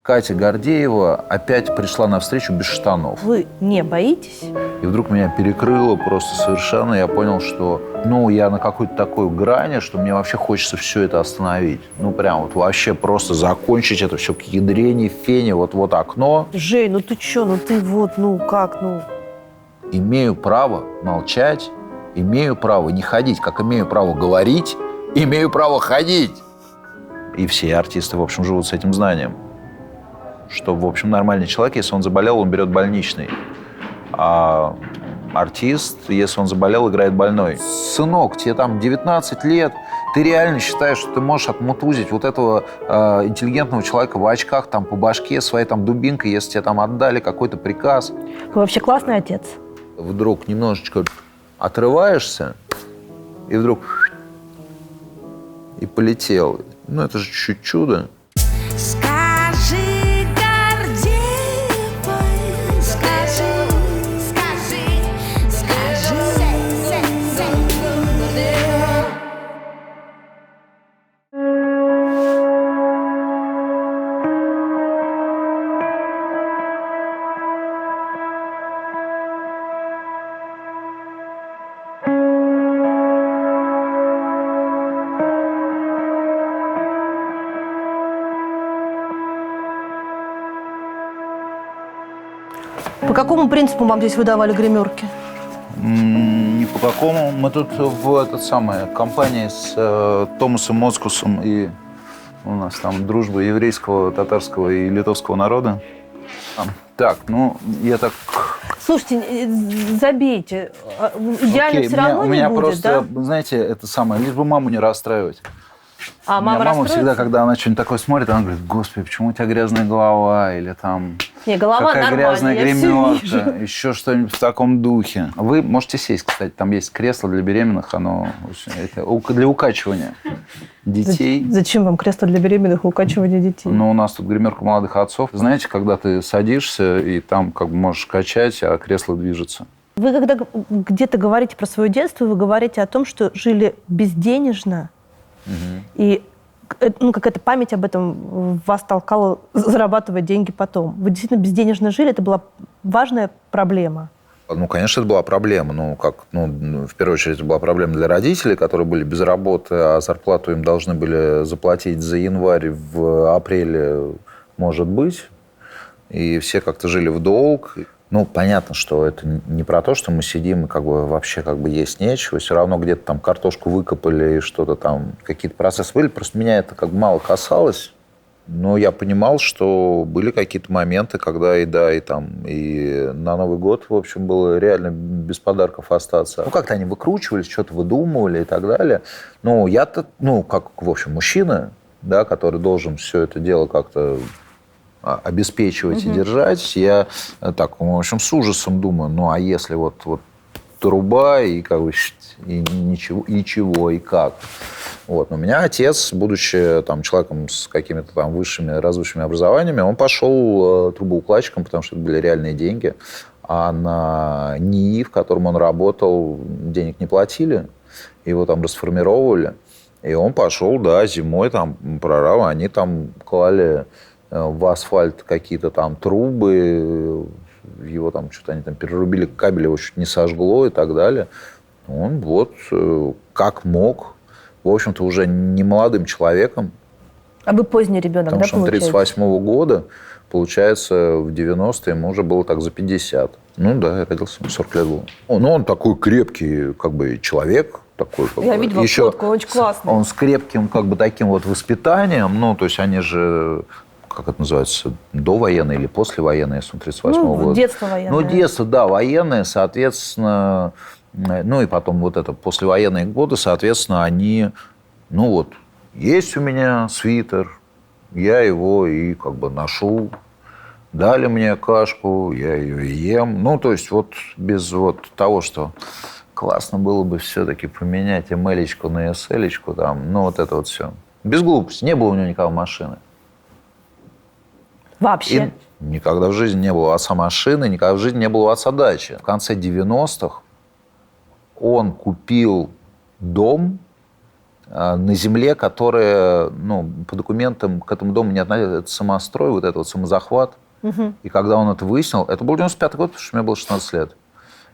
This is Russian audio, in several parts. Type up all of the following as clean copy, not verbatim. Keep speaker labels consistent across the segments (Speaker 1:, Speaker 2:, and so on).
Speaker 1: Катя Гордеева опять пришла на встречу без штанов.
Speaker 2: Вы не боитесь?
Speaker 1: И вдруг меня перекрыло просто совершенно. Я понял, что я на какой-то такой грани, что мне вообще хочется все это остановить. Прям вот вообще просто закончить это все к ядрени, фене, вот окно.
Speaker 2: Жень, ну ты чё, как.
Speaker 1: Имею право молчать, имею право не ходить, как имею право говорить, имею право ходить. И все артисты, в общем, живут с этим знанием. Что, в общем, нормальный человек, если он заболел, он берет больничный. А артист, если он заболел, играет больной. Сынок, тебе там 19 лет, ты реально считаешь, что ты можешь отмутузить вот этого интеллигентного человека в очках там по башке своей там дубинкой, если тебе там отдали какой-то приказ?
Speaker 2: Вы вообще классный отец.
Speaker 1: Вдруг немножечко отрываешься, и вдруг и полетел. Это же чуть-чуть чудо.
Speaker 2: По какому принципу вам здесь выдавали гримерки?
Speaker 1: Ни по какому. Мы тут в компании с Томасом Моцкусом, и у нас там дружба еврейского, татарского и литовского народа. Я так...
Speaker 2: Слушайте, забейте. Идеально все равно
Speaker 1: у меня
Speaker 2: не будет,
Speaker 1: просто,
Speaker 2: да?
Speaker 1: знаете, лишь бы маму не расстраивать.
Speaker 2: А мама
Speaker 1: мама
Speaker 2: расстроится?
Speaker 1: всегда, когда она что-нибудь такое смотрит, она говорит: господи, почему у тебя грязная голова? Или там...
Speaker 2: Не, голова
Speaker 1: какая
Speaker 2: нормальная,
Speaker 1: грязная
Speaker 2: я всё
Speaker 1: гримерка,
Speaker 2: вижу.
Speaker 1: еще что-нибудь в таком духе. Вы можете сесть, кстати, там есть кресло для беременных, это для укачивания детей.
Speaker 2: Зачем вам кресло для беременных и укачивания детей?
Speaker 1: У нас тут гримерка молодых отцов. Знаете, когда ты садишься, и там можешь качать, а кресло движется.
Speaker 2: Вы когда где-то говорите про свое детство, вы говорите о том, что жили безденежно, и какая-то память об этом вас толкала зарабатывать деньги потом. Вы действительно безденежно жили, это была важная проблема.
Speaker 1: Конечно, это была проблема. В первую очередь, это была проблема для родителей, которые были без работы, а зарплату им должны были заплатить за январь, в апреле, может быть. И все как-то жили в долг. Понятно, что это не про то, что мы сидим и вообще есть нечего. Все равно где-то там картошку выкопали и что-то там, какие-то процессы были. Просто меня это мало касалось. Но я понимал, что были какие-то моменты, когда и на Новый год, в общем, было реально без подарков остаться. Как-то они выкручивались, что-то выдумывали и так далее. Я-то, в общем, мужчина, да, который должен все это дело как-то обеспечивать и держать, я так, в общем, с ужасом думаю, а если вот труба и и ничего, и как? Но у меня отец, будучи человеком с какими-то развысшими образованиями, он пошел трубоукладчиком, потому что это были реальные деньги, а на НИИ, в котором он работал, денег не платили, его там расформировали, и он пошел, зимой прорал, они клали в асфальт какие-то трубы, его что-то они перерубили, кабель его чуть не сожгло и так далее. Он как мог, в общем-то, уже не молодым человеком.
Speaker 2: А вы поздний ребенок,
Speaker 1: потому что он 38-го года, получается, в 90-е ему уже было за 50. Я родился, 40 лет было. Он такой крепкий, человек. Такой,
Speaker 2: я видела фотку, он очень классный.
Speaker 1: Он с крепким, таким воспитанием. То есть они же... Как это называется, довоенное или послевоенное, если он 38-го года.
Speaker 2: Детство военное.
Speaker 1: Детство, да, военное, соответственно, и потом это послевоенные годы, соответственно, они, есть у меня свитер, я его и ношу, дали мне кашку, я ее ем, то есть без того, что классно было бы все-таки поменять МЛ-очку на СЛ-очку, это все. Без глупости, не было у него никакой машины.
Speaker 2: Вообще?
Speaker 1: И никогда в жизни не было у отца машины, никогда в жизни не было у отца дачи. В конце 90-х он купил дом на земле, которая, ну, по документам к этому дому не относится. Это самострой, вот это вот самозахват. И когда он это выяснил, это был 95-й год, потому что мне было 16 лет.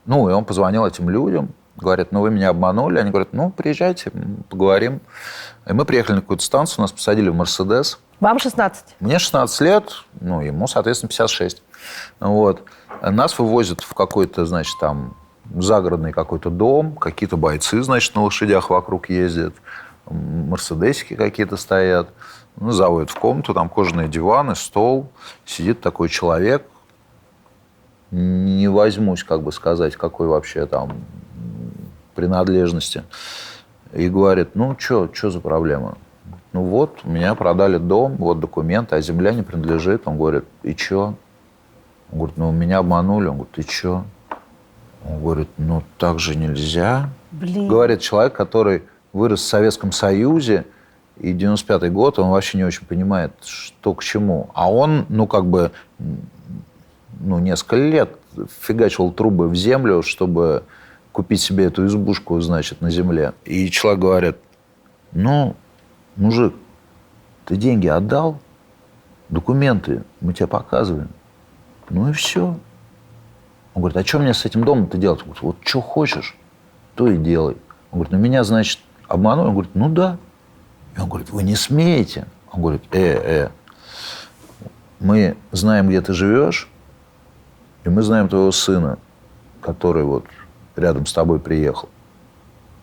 Speaker 1: Ну, и он позвонил этим людям, говорит, ну, вы меня обманули. Они говорят, ну, приезжайте, поговорим. И мы приехали на какую-то станцию, нас посадили в Мерседес.
Speaker 2: Вам 16?
Speaker 1: Мне 16 лет, ну, ему, соответственно, 56. Вот. Нас вывозят в какой-то, значит, там, загородный какой-то дом, какие-то бойцы, значит, на лошадях вокруг ездят, мерседесики какие-то стоят. Ну, заводят в комнату, там кожаные диваны, стол. Сидит такой человек. Не возьмусь, как бы сказать, какой вообще там принадлежности. И говорит, ну, что за проблема? Ну, вот, меня продали дом, вот документы, а земля не принадлежит. Он говорит, и что? Он говорит, ну, меня обманули. Он говорит, и что? Он говорит, ну, так же нельзя.
Speaker 2: Блин.
Speaker 1: Говорит человек, который вырос в Советском Союзе, и 95-й год, он вообще не очень понимает, что к чему. А он, ну, как бы, ну, несколько лет фигачил трубы в землю, чтобы купить себе эту избушку, значит, на земле. И человек говорит, ну, мужик, ты деньги отдал, документы мы тебе показываем, ну и все. Он говорит, а что мне с этим домом-то делать? Он говорит, вот что хочешь, то и делай. Он говорит, ну меня, значит, обманули? Он говорит, ну да. И он говорит, вы не смеете. Он говорит, мы знаем, где ты живешь, и мы знаем твоего сына, который вот рядом с тобой приехал.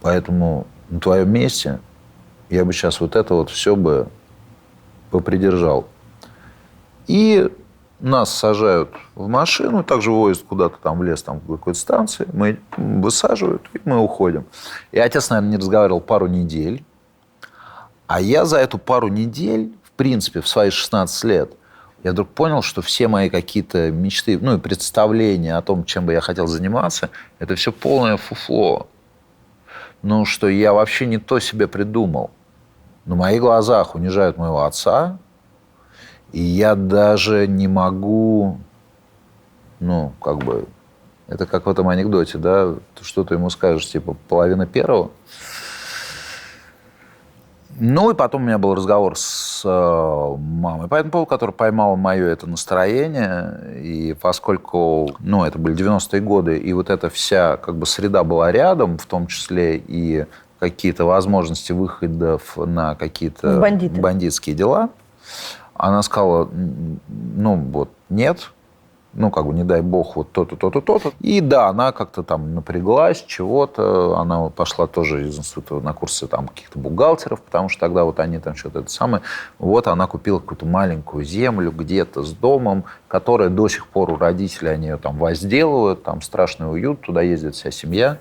Speaker 1: Поэтому на твоем месте я бы сейчас вот это вот все бы попридержал. И нас сажают в машину, также возят куда-то там в лес, там в какой-то станции, мы высаживают, и мы уходим. И отец, наверное, не разговаривал пару недель. А я за эту пару недель, в принципе, в свои 16 лет, я вдруг понял, что все мои какие-то мечты, ну и представления о том, чем бы я хотел заниматься, это все полное фуфло. Ну, что я вообще не то себе придумал. На моих глазах унижают моего отца, и я даже не могу, ну, как бы, это как в этом анекдоте, да, что ты ему скажешь, типа, половина первого. Ну, и потом у меня был разговор с мамой по этому поводу, которая поймала мое это настроение. И поскольку, ну, это были 90-е годы, и вот эта вся, как бы, среда была рядом, в том числе и какие-то возможности выходов на какие-то бандитские дела, она сказала, ну, вот, нет. Ну, как бы, не дай бог, вот то-то, то-то, то-то. И да, она как-то там напряглась, чего-то. Она пошла тоже из института на курсы там каких-то бухгалтеров, потому что тогда вот они там что-то это самое. Вот она купила какую-то маленькую землю где-то с домом, которая до сих пор у родителей, они ее там возделывают, там страшный уют, туда ездит вся семья,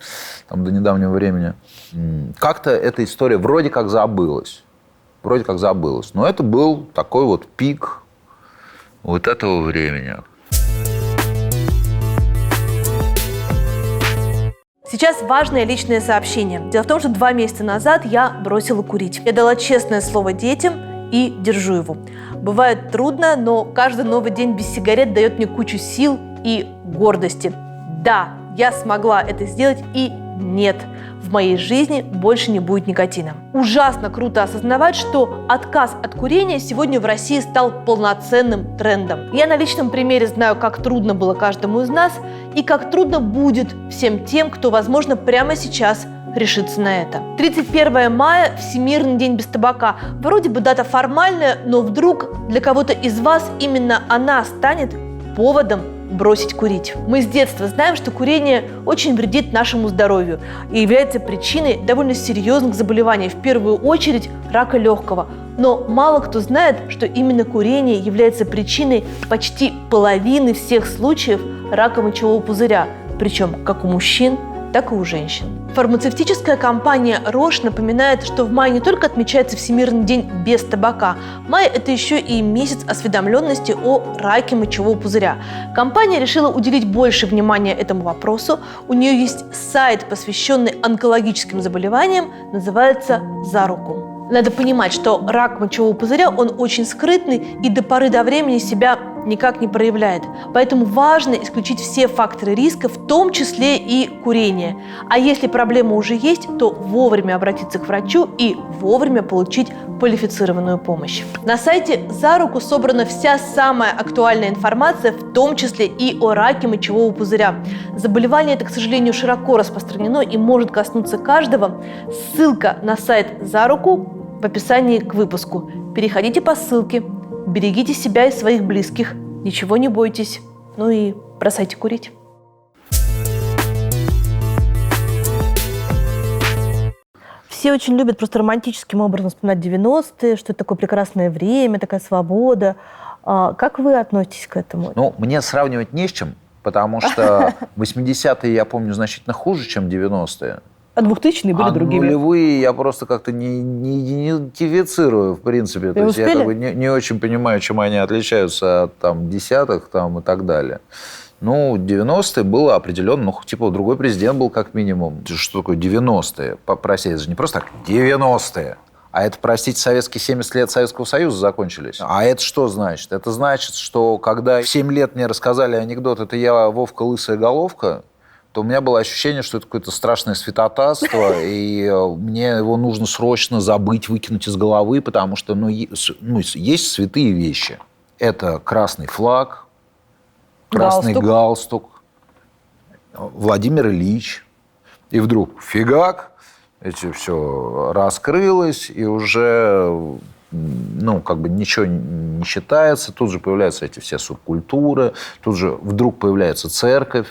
Speaker 1: там до недавнего времени. Как-то эта история вроде как забылась. Вроде как забылась. Но это был такой вот пик вот этого времени.
Speaker 2: Сейчас важное личное сообщение. Дело в том, что 2 месяца назад я бросила курить. Я дала честное слово детям и держу его. Бывает трудно, но каждый новый день без сигарет дает мне кучу сил и гордости. Да, я смогла это сделать, и нет, в моей жизни больше не будет никотина. Ужасно круто осознавать, что отказ от курения сегодня в России стал полноценным трендом. Я на личном примере знаю, как трудно было каждому из нас и как трудно будет всем тем, кто, возможно, прямо сейчас решится на это. 31 мая – Всемирный день без табака. Вроде бы дата формальная, но вдруг для кого-то из вас именно она станет поводом бросить курить. Мы с детства знаем, что курение очень вредит нашему здоровью и является причиной довольно серьезных заболеваний, в первую очередь рака легкого. Но мало кто знает, что именно курение является причиной почти половины всех случаев рака мочевого пузыря, причем как у мужчин, так и у женщин. Фармацевтическая компания Roche напоминает, что в мае не только отмечается Всемирный день без табака. Май – это еще и месяц осведомленности о раке мочевого пузыря. Компания решила уделить больше внимания этому вопросу. У нее есть сайт, посвященный онкологическим заболеваниям, называется «За руку». Надо понимать, что рак мочевого пузыря, он очень скрытный и до поры до времени себя никак не проявляет. Поэтому важно исключить все факторы риска, в том числе и курение. А если проблема уже есть, то вовремя обратиться к врачу и вовремя получить квалифицированную помощь. На сайте «За руку» собрана вся самая актуальная информация, в том числе и о раке мочевого пузыря. Заболевание это, к сожалению, широко распространено и может коснуться каждого. Ссылка на сайт «За руку» в описании к выпуску. Переходите по ссылке, берегите себя и своих близких, ничего не бойтесь, ну и бросайте курить. Все очень любят просто романтическим образом вспоминать 90-е, что это такое прекрасное время, такая свобода. Как вы относитесь к этому?
Speaker 1: Ну, мне сравнивать не с чем, потому что 80-е я помню значительно хуже, чем 90-е.
Speaker 2: А 2000-е были другими.
Speaker 1: Нулевые я просто как-то не идентифицирую, в принципе. То есть я как бы не очень понимаю, чем они отличаются от там, десятых там, и так далее. Ну, 90-е было определенно, ну, типа, другой президент был как минимум. Что такое 90-е? Простите, это же не просто так 90-е. А это, простите, советские 70 лет Советского Союза закончились. А это что значит? Это значит, что когда в 7 лет мне рассказали анекдот «это я, Вовка, лысая головка», то у меня было ощущение, что это какое-то страшное святотатство, и мне его нужно срочно забыть, выкинуть из головы, потому что есть святые вещи. Это красный флаг, красный галстук, Владимир Ильич. И вдруг фигак, это все раскрылось, и уже как бы ничего не считается. Тут же появляются эти все субкультуры, тут же вдруг появляется церковь,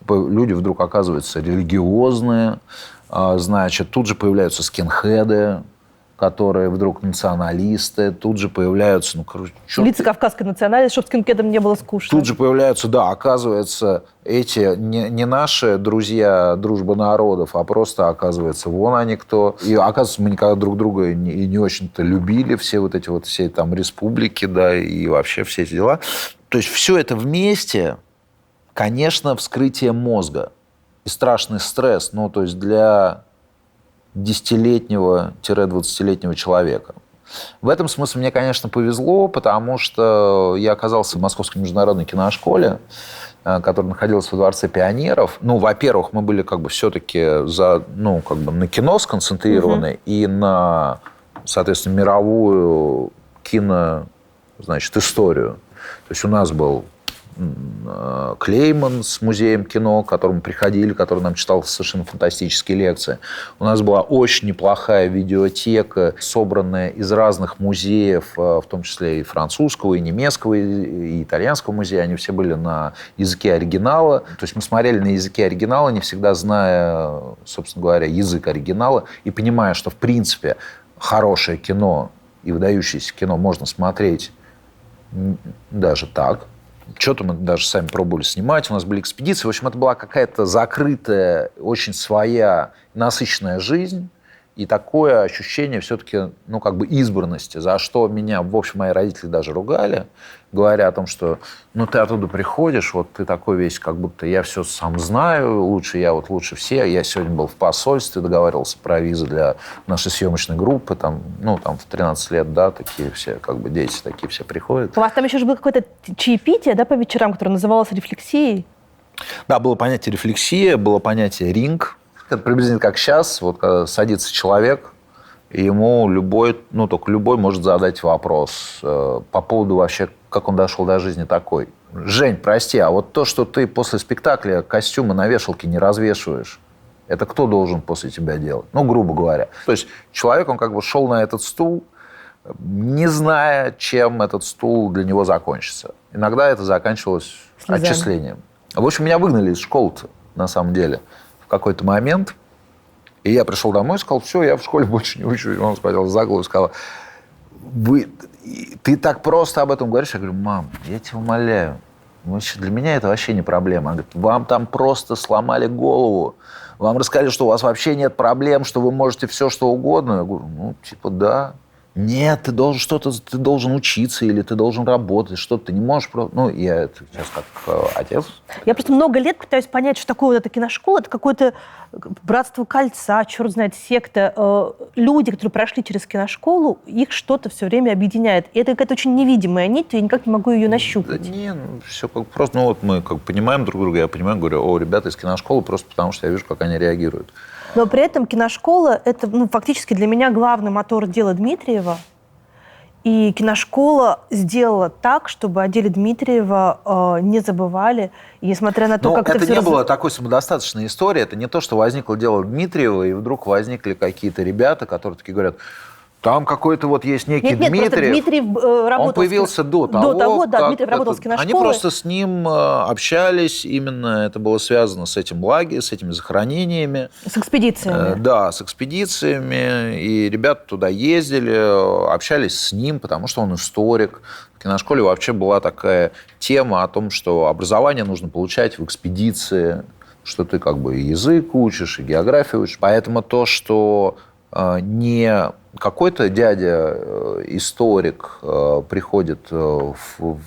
Speaker 1: люди вдруг оказываются религиозные, значит, тут же появляются скинхеды, которые вдруг националисты, тут же появляются...
Speaker 2: Лица кавказской национальности, чтобы скинхедам не было скучно.
Speaker 1: Тут же появляются, да, оказывается, эти не наши друзья, дружба народов, а просто, оказывается, вон они кто. И, оказывается, мы никогда друг друга и не очень-то любили, все вот эти вот все там республики, да, и вообще все эти дела. То есть все это вместе, конечно, вскрытие мозга и страшный стресс, то есть для 10-летнего-20-летнего человека. В этом смысле мне, конечно, повезло, потому что я оказался в Московской международной киношколе, которая находилась во Дворце пионеров. Во-первых, мы были как бы все-таки на кино сконцентрированы и на, соответственно, мировую историю. То есть у нас был Клейман с музеем кино, к которому приходили, который нам читал совершенно фантастические лекции. У нас была очень неплохая видеотека, собранная из разных музеев, в том числе и французского, и немецкого, и итальянского музея. Они все были на языке оригинала. То есть мы смотрели на языке оригинала, не всегда зная, собственно говоря, язык оригинала, и понимая, что, в принципе, хорошее кино и выдающееся кино можно смотреть даже так. Что-то мы даже сами пробовали снимать, у нас были экспедиции. В общем, это была какая-то закрытая, очень своя, насыщенная жизнь. И такое ощущение все-таки, избранности, за что меня, в общем, мои родители даже ругали, говоря о том, что, ты оттуда приходишь, вот ты такой весь, как будто я все сам знаю, лучше все. Я сегодня был в посольстве, договаривался про визы для нашей съемочной группы, в 13 лет, да, такие все, дети такие все приходят.
Speaker 2: У вас там еще же было какое-то чаепитие, да, по вечерам, которое называлось рефлексией?
Speaker 1: Да, было понятие рефлексия, было понятие ринг. Это приблизительно как сейчас, вот когда садится человек, и ему только любой может задать вопрос по поводу вообще, как он дошел до жизни такой. Жень, прости, а вот то, что ты после спектакля костюмы на вешалке не развешиваешь, это кто должен после тебя делать? Грубо говоря. То есть человек, он шел на этот стул, не зная, чем этот стул для него закончится. Иногда это заканчивалось отчислением. В общем, меня выгнали из школы-то, на самом деле. В какой-то момент, и я пришел домой и сказал, все, я в школе больше не учусь. Он схватил за голову и сказал, ты так просто об этом говоришь? Я говорю, мам, я тебя умоляю, для меня это вообще не проблема. Она говорит, вам там просто сломали голову, вам рассказали, что у вас вообще нет проблем, что вы можете все, что угодно. Я говорю, да. Нет, ты должен что-то, ты должен учиться или ты должен работать, что-то ты не можешь просто... Ну, я это сейчас как отец.
Speaker 2: Я просто много лет пытаюсь понять, что такое вот эта киношкола. Это какое-то братство кольца, черт знает, секта. Люди, которые прошли через киношколу, их что-то все время объединяет. И это какая-то очень невидимая нить, я никак не могу ее нащупать.
Speaker 1: Да не, ну, все как просто... Ну, вот мы как понимаем друг друга, я понимаю, говорю, о, ребята из киношколы, просто потому что я вижу, как они реагируют.
Speaker 2: Но при этом киношкола – это фактически для меня главный мотор дела Дмитриева. И киношкола сделала так, чтобы о деле Дмитриева не забывали. И несмотря на то,
Speaker 1: Ну,
Speaker 2: как
Speaker 1: это
Speaker 2: все
Speaker 1: не было такой самодостаточной истории. Это не то, что возникло дело Дмитриева, и вдруг возникли какие-то ребята, которые такие говорят, там какой-то вот есть некий
Speaker 2: Нет,
Speaker 1: Дмитриев.
Speaker 2: просто Дмитриев работал...
Speaker 1: Он появился до того,
Speaker 2: да,
Speaker 1: как
Speaker 2: Дмитриев работал с киношколой.
Speaker 1: Они просто с ним общались, именно это было связано с этим лагерем, с этими захоронениями.
Speaker 2: С экспедициями.
Speaker 1: Да, с экспедициями. И ребята туда ездили, общались с ним, потому что он историк. В киношколе вообще была такая тема о том, что образование нужно получать в экспедиции, что ты как бы и язык учишь, и географию учишь. Поэтому то, что не какой-то дядя-историк приходит в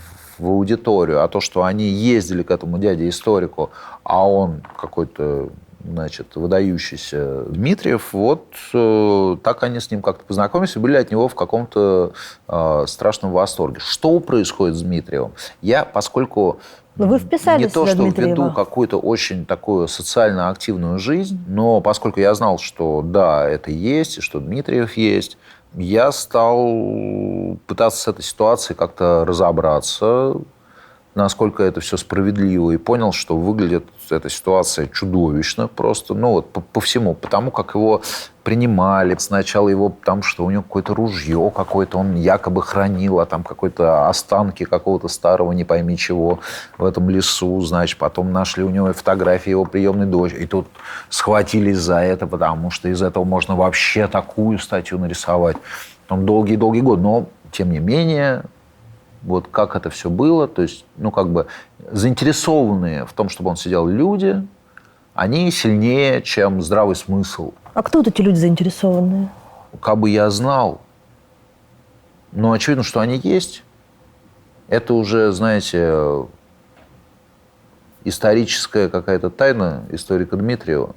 Speaker 1: аудиторию, а то, что они ездили к этому дяде-историку, а он какой-то, значит, выдающийся Дмитриев, вот так они с ним как-то познакомились и были от него в каком-то страшном восторге. Что происходит с Дмитриевым? Я, поскольку...
Speaker 2: Но вы вписались
Speaker 1: не то,
Speaker 2: в
Speaker 1: что
Speaker 2: Дмитриева.
Speaker 1: веду какую-то очень такую социально активную жизнь, но поскольку я знал, что да, это есть, и что Дмитриев есть, я стал пытаться с этой ситуацией как-то разобраться, насколько это все справедливо, и понял, что выглядит эта ситуация чудовищно просто, ну вот по всему, потому как его принимали. Сначала его там, что у него какое-то ружье какое-то, он якобы хранил, а там какой-то останки какого-то старого, не пойми чего, в этом лесу, значит, потом нашли у него фотографии его приемной дочери, и тут схватились за это, потому что из этого можно вообще такую статью нарисовать. Там долгие-долгие годы, но тем не менее... Вот как это все было, то есть, ну, как бы заинтересованные в том, чтобы он сидел люди, они сильнее, чем здравый смысл.
Speaker 2: А кто вот эти люди заинтересованные?
Speaker 1: Как бы я знал, но очевидно, что они есть. Это уже, знаете, историческая какая-то тайна историка Дмитриева.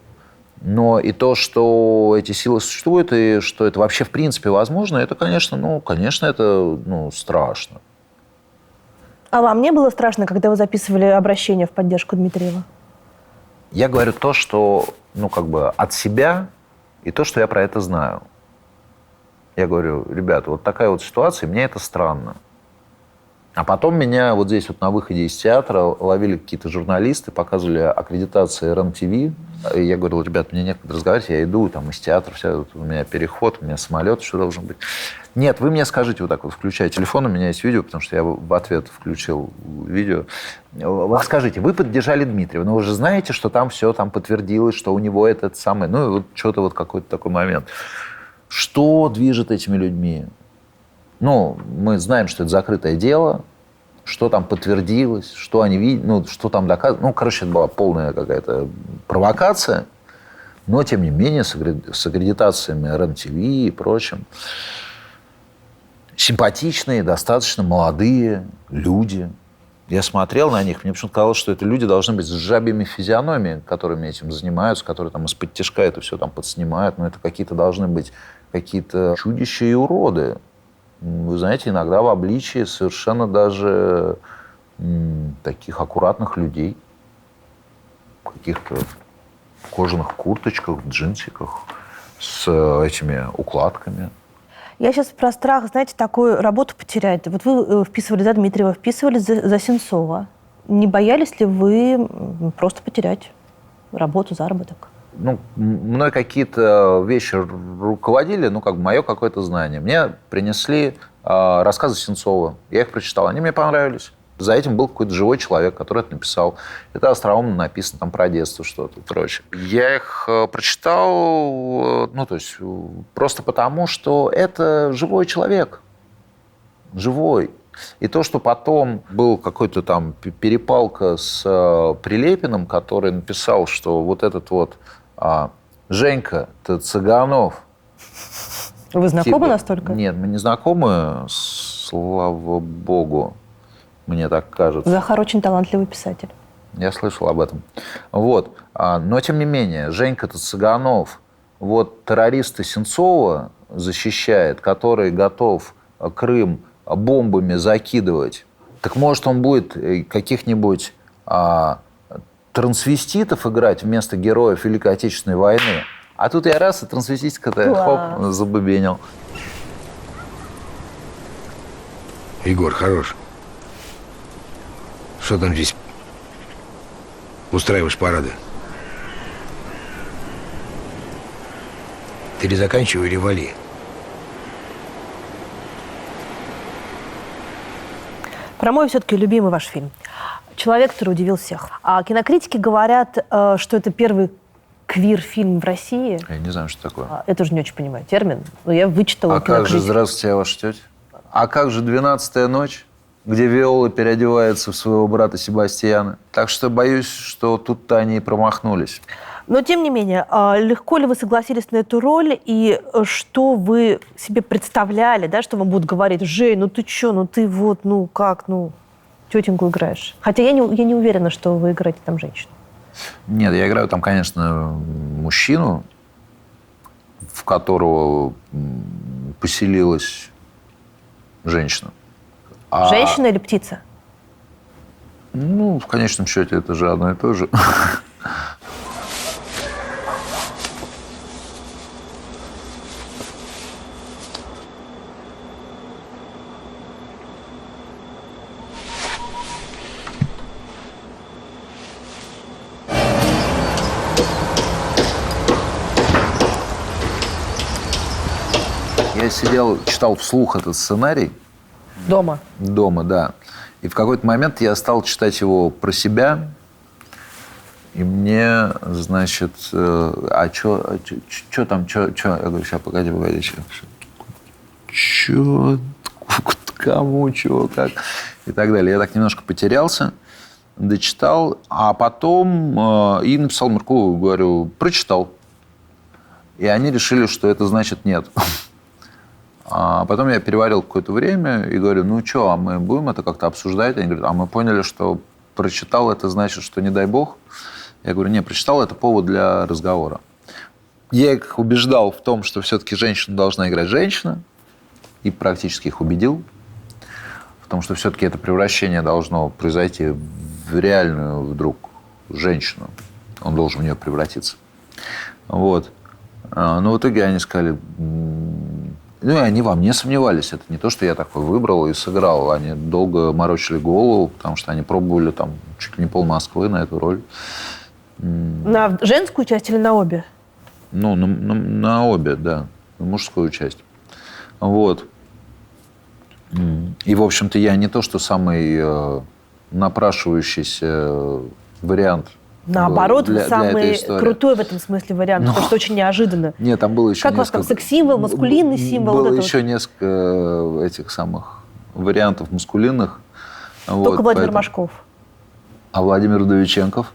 Speaker 1: Но и то, что эти силы существуют, и что это вообще в принципе возможно, это, конечно, это страшно.
Speaker 2: А вам не было страшно, когда вы записывали обращение в поддержку Дмитриева?
Speaker 1: Я говорю то, что, от себя, и то, что я про это знаю. Я говорю, ребята, вот такая вот ситуация, мне это странно. А потом меня вот здесь вот на выходе из театра ловили какие-то журналисты, показывали аккредитации РЕН-ТВ. И я говорил, ребят, мне некогда разговаривать, я иду там из театра, у меня переход, у меня самолет, что должен быть. Нет, вы мне скажите вот так вот, включая телефон, у меня есть видео, потому что я в ответ включил видео. Вы скажите, вы поддержали Дмитриева, но вы же знаете, что там все там подтвердилось, что у него этот самый, вот что-то вот какой-то такой момент. Что движет этими людьми? Мы знаем, что это закрытое дело, что там подтвердилось, что они видят, что там доказано. Это была полная какая-то провокация, но, тем не менее, с аккредитациями РЕН-ТВ и прочим. Симпатичные, достаточно молодые люди. Я смотрел на них, мне почему-то казалось, что это люди должны быть с жабьими физиономиями, которыми этим занимаются, которые там из-под тишка это все там подснимают. Но это какие-то должны быть какие-то чудища и уроды. Вы знаете, иногда в обличии совершенно даже таких аккуратных людей. В каких-то кожаных курточках, в джинсиках, с этими укладками.
Speaker 2: Я сейчас про страх, знаете, такую работу потерять. Вот вы вписывали за Дмитриева, вписывали за Сенцова. Не боялись ли вы просто потерять работу, заработок?
Speaker 1: Мной какие-то вещи руководили, мое какое-то знание. Мне принесли рассказы Сенцова. Я их прочитал, они мне понравились. За этим был какой-то живой человек, который это написал. Это остроумно написано, там про детство что-то и прочее. Я их прочитал, просто потому, что это живой человек. Живой. И то, что потом был какой-то там перепалка с Прилепиным, который написал, что вот этот вот Женька, ты Цыганов,
Speaker 2: Вы знакомы настолько?
Speaker 1: Нет, мы не знакомы, слава богу, мне так кажется.
Speaker 2: Захар очень талантливый писатель.
Speaker 1: Я слышал об этом. Вот. Но, тем не менее, Женька-то Цыганов, вот террориста Сенцова защищает, который готов Крым бомбами закидывать. Так может, он будет каких-нибудь трансвеститов играть вместо героев Великой Отечественной войны? А тут я раз, и трансвеститка-то хоп, забубенил.
Speaker 3: Егор, хорош. Что там здесь устраиваешь парады? Ты или заканчивай, или вали.
Speaker 2: Про мой все-таки любимый ваш фильм. «Человек, который удивил всех». А кинокритики говорят, что это первый квир-фильм в России.
Speaker 1: Я не знаю, что такое.
Speaker 2: Я тоже не очень понимаю термин, но я вычитала
Speaker 1: А как же «Здравствуйте, ваша тетя»? А как же «12-я ночь», где Виола переодевается в своего брата Себастьяна? Так что боюсь, что тут-то они и промахнулись.
Speaker 2: Но, тем не менее, легко ли вы согласились на эту роль, и что вы себе представляли, да, что вам будут говорить: «Жень, ну ты что, ну ты вот, ну как, ну тетеньку играешь». Хотя я не уверена, что вы играете там женщину.
Speaker 1: Нет, я играю там, конечно, мужчину, в которого поселилась женщина.
Speaker 2: Женщина или птица?
Speaker 1: Ну, в конечном счете, это же одно и то же. Я сидел, читал вслух этот сценарий.
Speaker 2: Дома?
Speaker 1: Дома, да. И в какой-то момент я стал читать его про себя. И мне, значит, что там, что? Я говорю, сейчас, погоди. Что? Кому, чего, как? И так далее. Я так немножко потерялся, дочитал, а потом и написал Марку, говорю, прочитал. И они решили, что это значит нет. А потом я переварил какое-то время и говорю, ну что, а мы будем это как-то обсуждать? Они говорят, а мы поняли, что прочитал, это значит, что не дай бог. Я говорю, не, прочитал, это повод для разговора. Я их убеждал в том, что все-таки женщина должна играть женщина, и практически их убедил, потому что все-таки это превращение должно произойти в реальную вдруг женщину. Он должен в нее превратиться. Вот. Но в итоге они сказали... Ну, и они во мне сомневались. Это не то, что я такой выбрал и сыграл. Они долго морочили голову, потому что они пробовали там чуть ли не пол Москвы на эту роль.
Speaker 2: На женскую часть или на обе?
Speaker 1: Ну, на обе, да. На мужскую часть. Вот. И, в общем-то, я не то, что самый напрашивающийся вариант.
Speaker 2: Наоборот,
Speaker 1: для
Speaker 2: самый крутой в этом смысле вариант, потому что очень неожиданно.
Speaker 1: Нет, там было еще
Speaker 2: как несколько... у вас там секс-символ, маскулинный символ?
Speaker 1: Было
Speaker 2: вот
Speaker 1: еще
Speaker 2: вот.
Speaker 1: несколько этих самых вариантов маскулинных.
Speaker 2: Только
Speaker 1: вот,
Speaker 2: Владимир Машков.
Speaker 1: А Владимир Вдовиченков?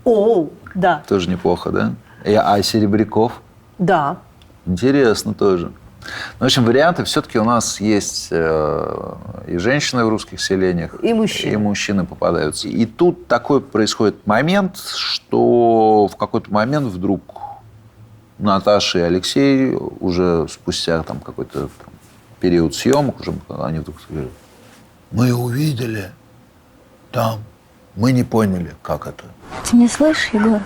Speaker 2: О, да.
Speaker 1: Тоже неплохо, да? А Серебряков?
Speaker 2: Да.
Speaker 1: Интересно тоже. В общем, варианты все-таки у нас есть и женщины в русских селениях,
Speaker 2: и мужчины
Speaker 1: попадаются. И тут такой происходит момент, что в какой-то момент вдруг Наташа и Алексей уже спустя там, какой-то там, период съемок, уже они вдруг говорят, мы увидели там, мы не поняли, как это.
Speaker 4: Ты меня слышишь, Егор?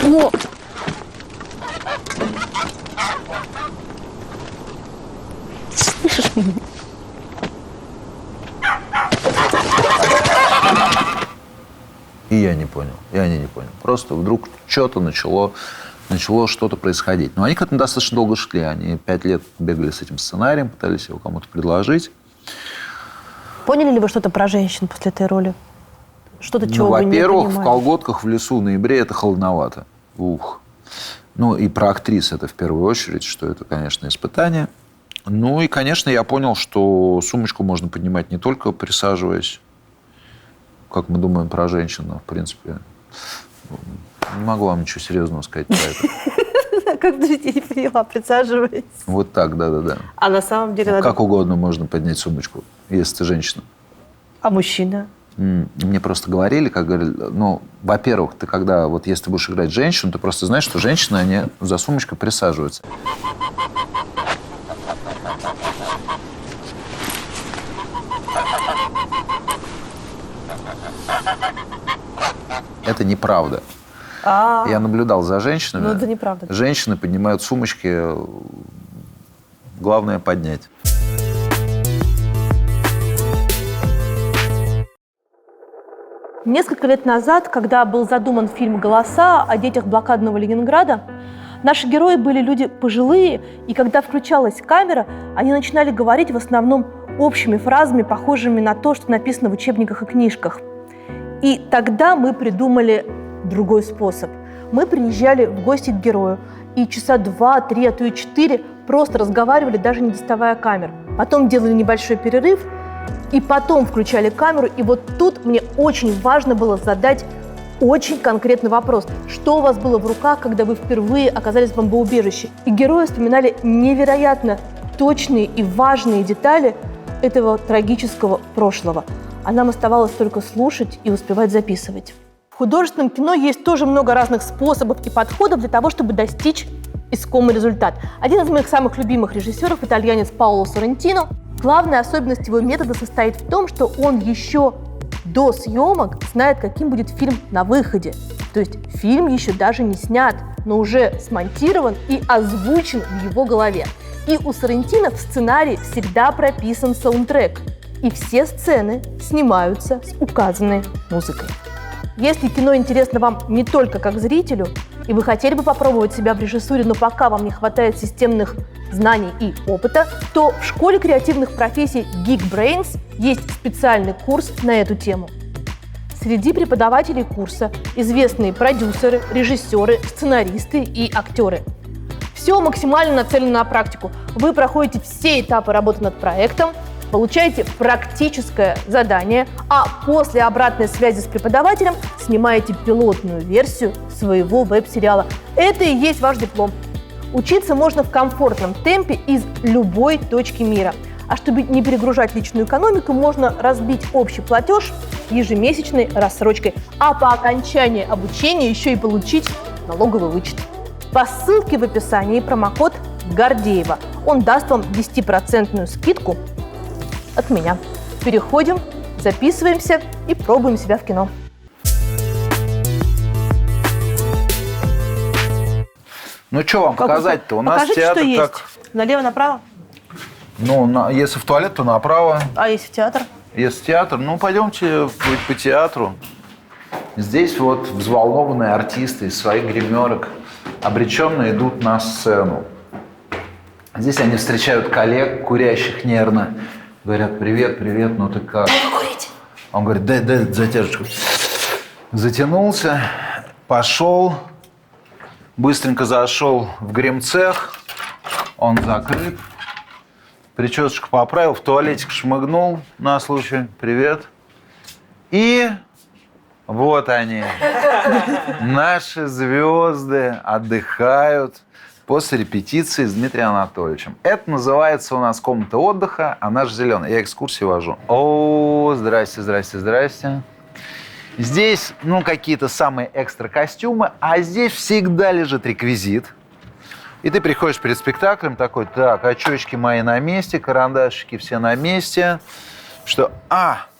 Speaker 4: Ну... Слышишь меня?
Speaker 1: И я не понял, и они не поняли. Просто вдруг что-то начало что-то происходить. Но они к этому достаточно долго шли. Они 5 лет бегали с этим сценарием, пытались его кому-то предложить.
Speaker 2: Поняли ли вы что-то про женщин после этой роли? Что-то, чего вы не понимали?
Speaker 1: Во-первых, в колготках в лесу в ноябре это холодновато. Ух. Ну, и про актрис это в первую очередь, что это, конечно, испытание. Ну, и, конечно, я понял, что сумочку можно поднимать не только присаживаясь, как мы думаем про женщину, в принципе. Не могу вам ничего серьезного сказать про это.
Speaker 2: Как ты не поняла, присаживайся.
Speaker 1: Вот так, да-да-да.
Speaker 2: А на самом деле надо...
Speaker 1: Как угодно можно поднять сумочку, если ты женщина.
Speaker 2: А мужчина?
Speaker 1: Мне просто говорили, как говорили, ну, во-первых, ты когда, вот если ты будешь играть женщину, ты просто знаешь, что женщины, они за сумочкой присаживаются. Это неправда. Я наблюдал за женщинами.
Speaker 2: Ну, это неправда.
Speaker 1: Женщины поднимают сумочки, главное поднять.
Speaker 2: Несколько лет назад, когда был задуман фильм «Голоса» о детях блокадного Ленинграда, наши герои были люди пожилые, и когда включалась камера, они начинали говорить в основном общими фразами, похожими на то, что написано в учебниках и книжках. И тогда мы придумали другой способ. Мы приезжали в гости к герою, и часа 2, 3, а то и 4 просто разговаривали, даже не доставая камер. Потом делали небольшой перерыв, и потом включали камеру. И вот тут мне очень важно было задать очень конкретный вопрос. Что у вас было в руках, когда вы впервые оказались в бомбоубежище? И герои вспоминали невероятно точные и важные детали этого трагического прошлого. А нам оставалось только слушать и успевать записывать. В художественном кино есть тоже много разных способов и подходов для того, чтобы достичь искомый результат. Один из моих самых любимых режиссеров – итальянец Паоло Соррентино. Главная особенность его метода состоит в том, что он еще до съемок знает, каким будет фильм на выходе. То есть фильм еще даже не снят, но уже смонтирован и озвучен в его голове. И у Соррентино в сценарии всегда прописан саундтрек. И все сцены снимаются с указанной музыкой. Если кино интересно вам не только как зрителю, и вы хотели бы попробовать себя в режиссуре, но пока вам не хватает системных знаний и опыта, то в школе креативных профессий Geekbrains есть специальный курс на эту тему. Среди преподавателей курса известные продюсеры, режиссеры, сценаристы и актеры. Все максимально нацелено на практику. Вы проходите все этапы работы над проектом, получаете практическое задание, а после обратной связи с преподавателем снимаете пилотную версию своего веб-сериала. Это и есть ваш диплом. Учиться можно в комфортном темпе из любой точки мира. А чтобы не перегружать личную экономику, можно разбить общий платеж ежемесячной рассрочкой, а по окончании обучения еще и получить налоговый вычет. По ссылке в описании промокод Гордеева. Он даст вам 10% скидку от меня. Переходим, записываемся и пробуем себя в кино.
Speaker 1: Ну, что вам показать-то? У нас
Speaker 2: покажите,
Speaker 1: театр
Speaker 2: что
Speaker 1: как...
Speaker 2: есть. Налево-направо?
Speaker 1: Ну, если в туалет, то направо.
Speaker 2: А если в театр?
Speaker 1: Если театр, ну, пойдемте по театру. Здесь вот взволнованные артисты из своих гримерок обреченно идут на сцену. Здесь они встречают коллег, курящих нервно. Говорят: привет, привет, ну ты как?
Speaker 2: Дай курить.
Speaker 1: Он говорит: дай затяжечку. Затянулся, пошел, быстренько зашел в гримцех. Он закрыт. Причесочку поправил, в туалетик шмыгнул на случай. Привет. И вот они. Наши звезды отдыхают после репетиции с Дмитрием Анатольевичем. Это называется у нас комната отдыха, она же зеленая. Я экскурсии вожу. О, здрасте, здрасте, здрасте. Здесь, ну, какие-то самые экстра костюмы, а здесь всегда лежит реквизит. И ты приходишь перед спектаклем такой: так, очечки мои на месте, карандашики все на месте. Что,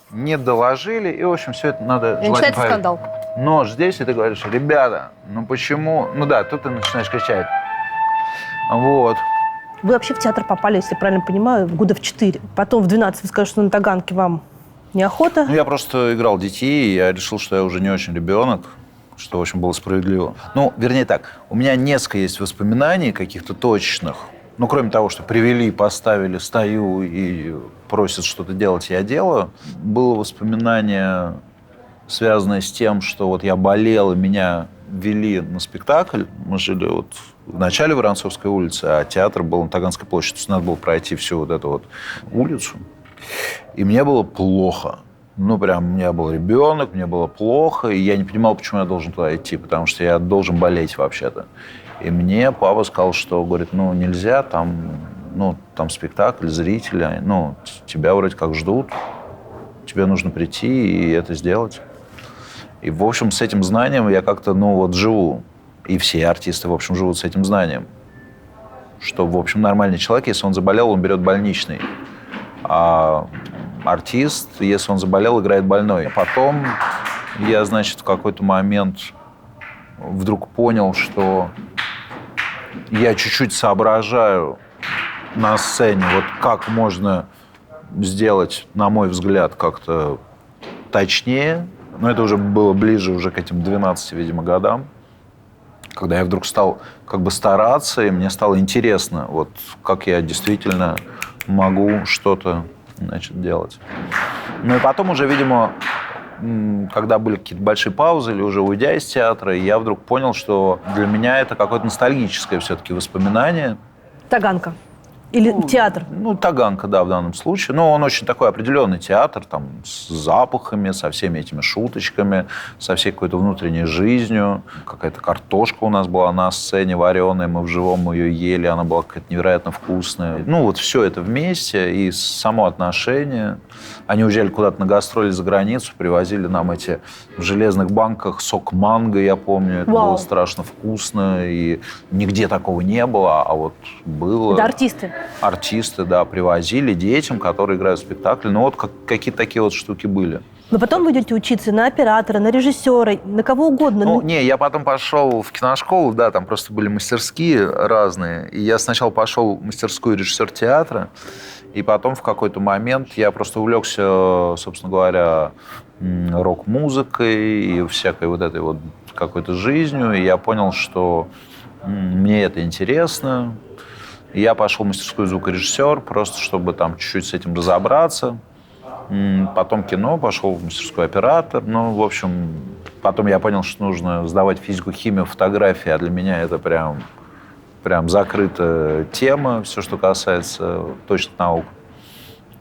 Speaker 1: не доложили, и, в общем, все это надо желательно
Speaker 2: Начинается
Speaker 1: проверить.
Speaker 2: скандал.
Speaker 1: Но здесь и ты говоришь: ребята, ну почему? Ну да, тут ты начинаешь кричать. Вот.
Speaker 2: Вы вообще в театр попали, если я правильно понимаю, года в 4. Потом в 12 вы скажете, что на Таганке вам неохота.
Speaker 1: Ну, я просто играл детей, и я решил, что я уже не очень ребенок, что, в общем, было справедливо. Ну, вернее так, у меня несколько есть воспоминаний каких-то точечных. Ну, кроме того, что привели, поставили, стою и просят что-то делать, я делаю. Было воспоминание, связанное с тем, что вот я болел, и меня вели на спектакль. Мы жили вот в начале Воронцовской улицы, а театр был на Таганской площади. То есть надо было пройти всю вот эту вот улицу. И мне было плохо. Ну, прям, у меня был ребенок, мне было плохо, и я не понимал, почему я должен туда идти, потому что я должен болеть вообще-то. И мне папа сказал, что, говорит, ну, нельзя, там спектакль, зрители, тебя вроде как ждут, тебе нужно прийти и это сделать. И, в общем, с этим знанием я как-то, живу. И все артисты, в общем, живут с этим знанием. Что, в общем, нормальный человек, если он заболел, он берет больничный. А артист, если он заболел, играет больной. Потом я, значит, в какой-то момент вдруг понял, что я чуть-чуть соображаю на сцене, вот как можно сделать, на мой взгляд, как-то точнее. Но это уже было ближе уже к этим 12, видимо, годам. Когда я вдруг стал как бы стараться, и мне стало интересно, вот как я действительно могу что-то, значит, делать. Ну и потом уже, видимо, когда были какие-то большие паузы или уже уйдя из театра, я вдруг понял, что для меня это какое-то ностальгическое все-таки воспоминание.
Speaker 2: Таганка. Или театр?
Speaker 1: Таганка, да, в данном случае. Но он очень такой определенный театр, там, с запахами, со всеми этими шуточками, со всей какой-то внутренней жизнью. Какая-то картошка у нас была на сцене вареная, мы вживую ее ели, она была какая-то невероятно вкусная. Вот все это вместе и само отношение. Они уезжали куда-то на гастроли за границу, привозили нам эти в железных банках сок манго, я помню. Это было страшно вкусно, и нигде такого не было, а вот было.
Speaker 2: Это артисты?
Speaker 1: Артисты, да, привозили детям, которые играют в спектакле. Какие-то такие вот штуки были.
Speaker 2: Но потом вы идете учиться на оператора, на режиссера, на кого угодно.
Speaker 1: Я потом пошел в киношколу, да, там просто были мастерские разные. И я сначала пошел в мастерскую режиссер театра, и потом в какой-то момент я просто увлекся, собственно говоря, рок-музыкой и всякой вот этой вот какой-то жизнью. И я понял, что мне это интересно. И я пошел в мастерскую звукорежиссер, просто чтобы там чуть-чуть с этим разобраться. Потом кино, пошел в мастерскую оператор. В общем, потом я понял, что нужно сдавать физику, химию, фотографии, а для меня это прям закрытая тема, все, что касается точных наук.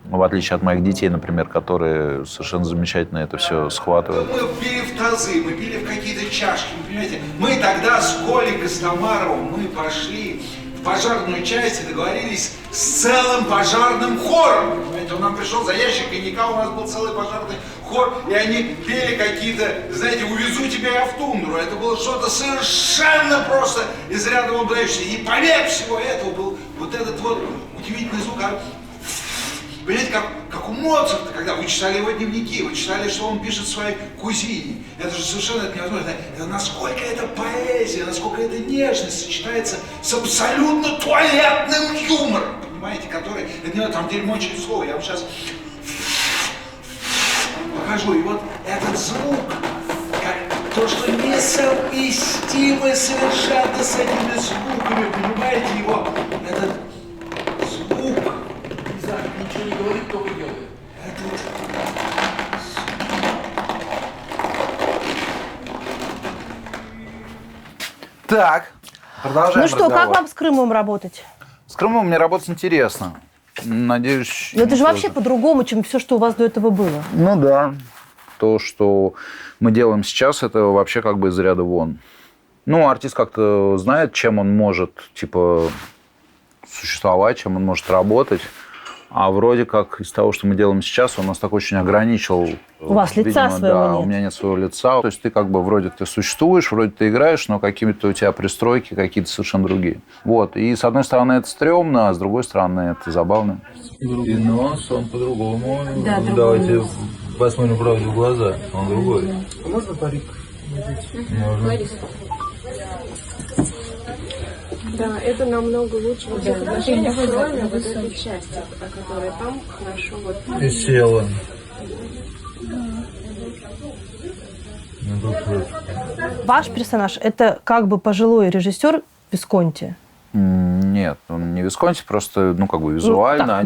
Speaker 1: В отличие от моих детей, например, которые совершенно замечательно это все схватывают.
Speaker 5: Мы пили в тазы, мы пили в какие-то чашки, понимаете? Мы тогда с Колей Костомаровым, мы пошли в пожарную часть и договорились с целым пожарным хором. Понимаете? Он нам пришел за ящик коньяка, у нас был целый пожарный хор, и они пели какие-то, знаете, «Увезу тебя я в тундру». Это было что-то совершенно просто из ряда вон выдающееся. И поверх всего этого был вот этот вот удивительный звук. Понимаете, как у Моцарта, когда вы читали его дневники, вы читали, что он пишет своей кузине. Это же совершенно невозможно. Это насколько это поэзия, насколько это нежность сочетается с абсолютно туалетным юмором, понимаете, который, это не там дерьмо через слово, я вам сейчас покажу. И вот этот звук, как то, что несовместимо совершенно с этими звуками, понимаете, его, этот звук.
Speaker 6: Ничего не говорит, кто вы делаете.
Speaker 1: Так, продолжаем разговор.
Speaker 2: Как вам с Крымом работать?
Speaker 1: С Крымом мне работать интересно. Надеюсь...
Speaker 2: Это же вообще по-другому, чем все, что у вас до этого было.
Speaker 1: Да. То, что мы делаем сейчас, это вообще как бы из ряда вон. Артист как-то знает, чем он может, существовать, чем он может работать. А вроде как из того, что мы делаем сейчас, он нас так очень ограничил.
Speaker 2: У вас лица своего нет.
Speaker 1: У меня нет своего лица. То есть ты как бы вроде ты существуешь, вроде ты играешь, но какими-то у тебя пристройки какие-то совершенно другие. И с одной стороны это стрёмно, а с другой стороны это забавно.
Speaker 7: И нос, он по-другому. Да, давайте посмотрим правду в глаза. Он другой.
Speaker 6: А можно парик?
Speaker 7: Можно.
Speaker 8: Да, это намного лучше. Вот это отношение кроме вот этой части, которая там хорошо вот.
Speaker 7: И села.
Speaker 2: Ваш персонаж – это как бы пожилой режиссер Висконти?
Speaker 1: Нет, он не Висконти, просто, визуально.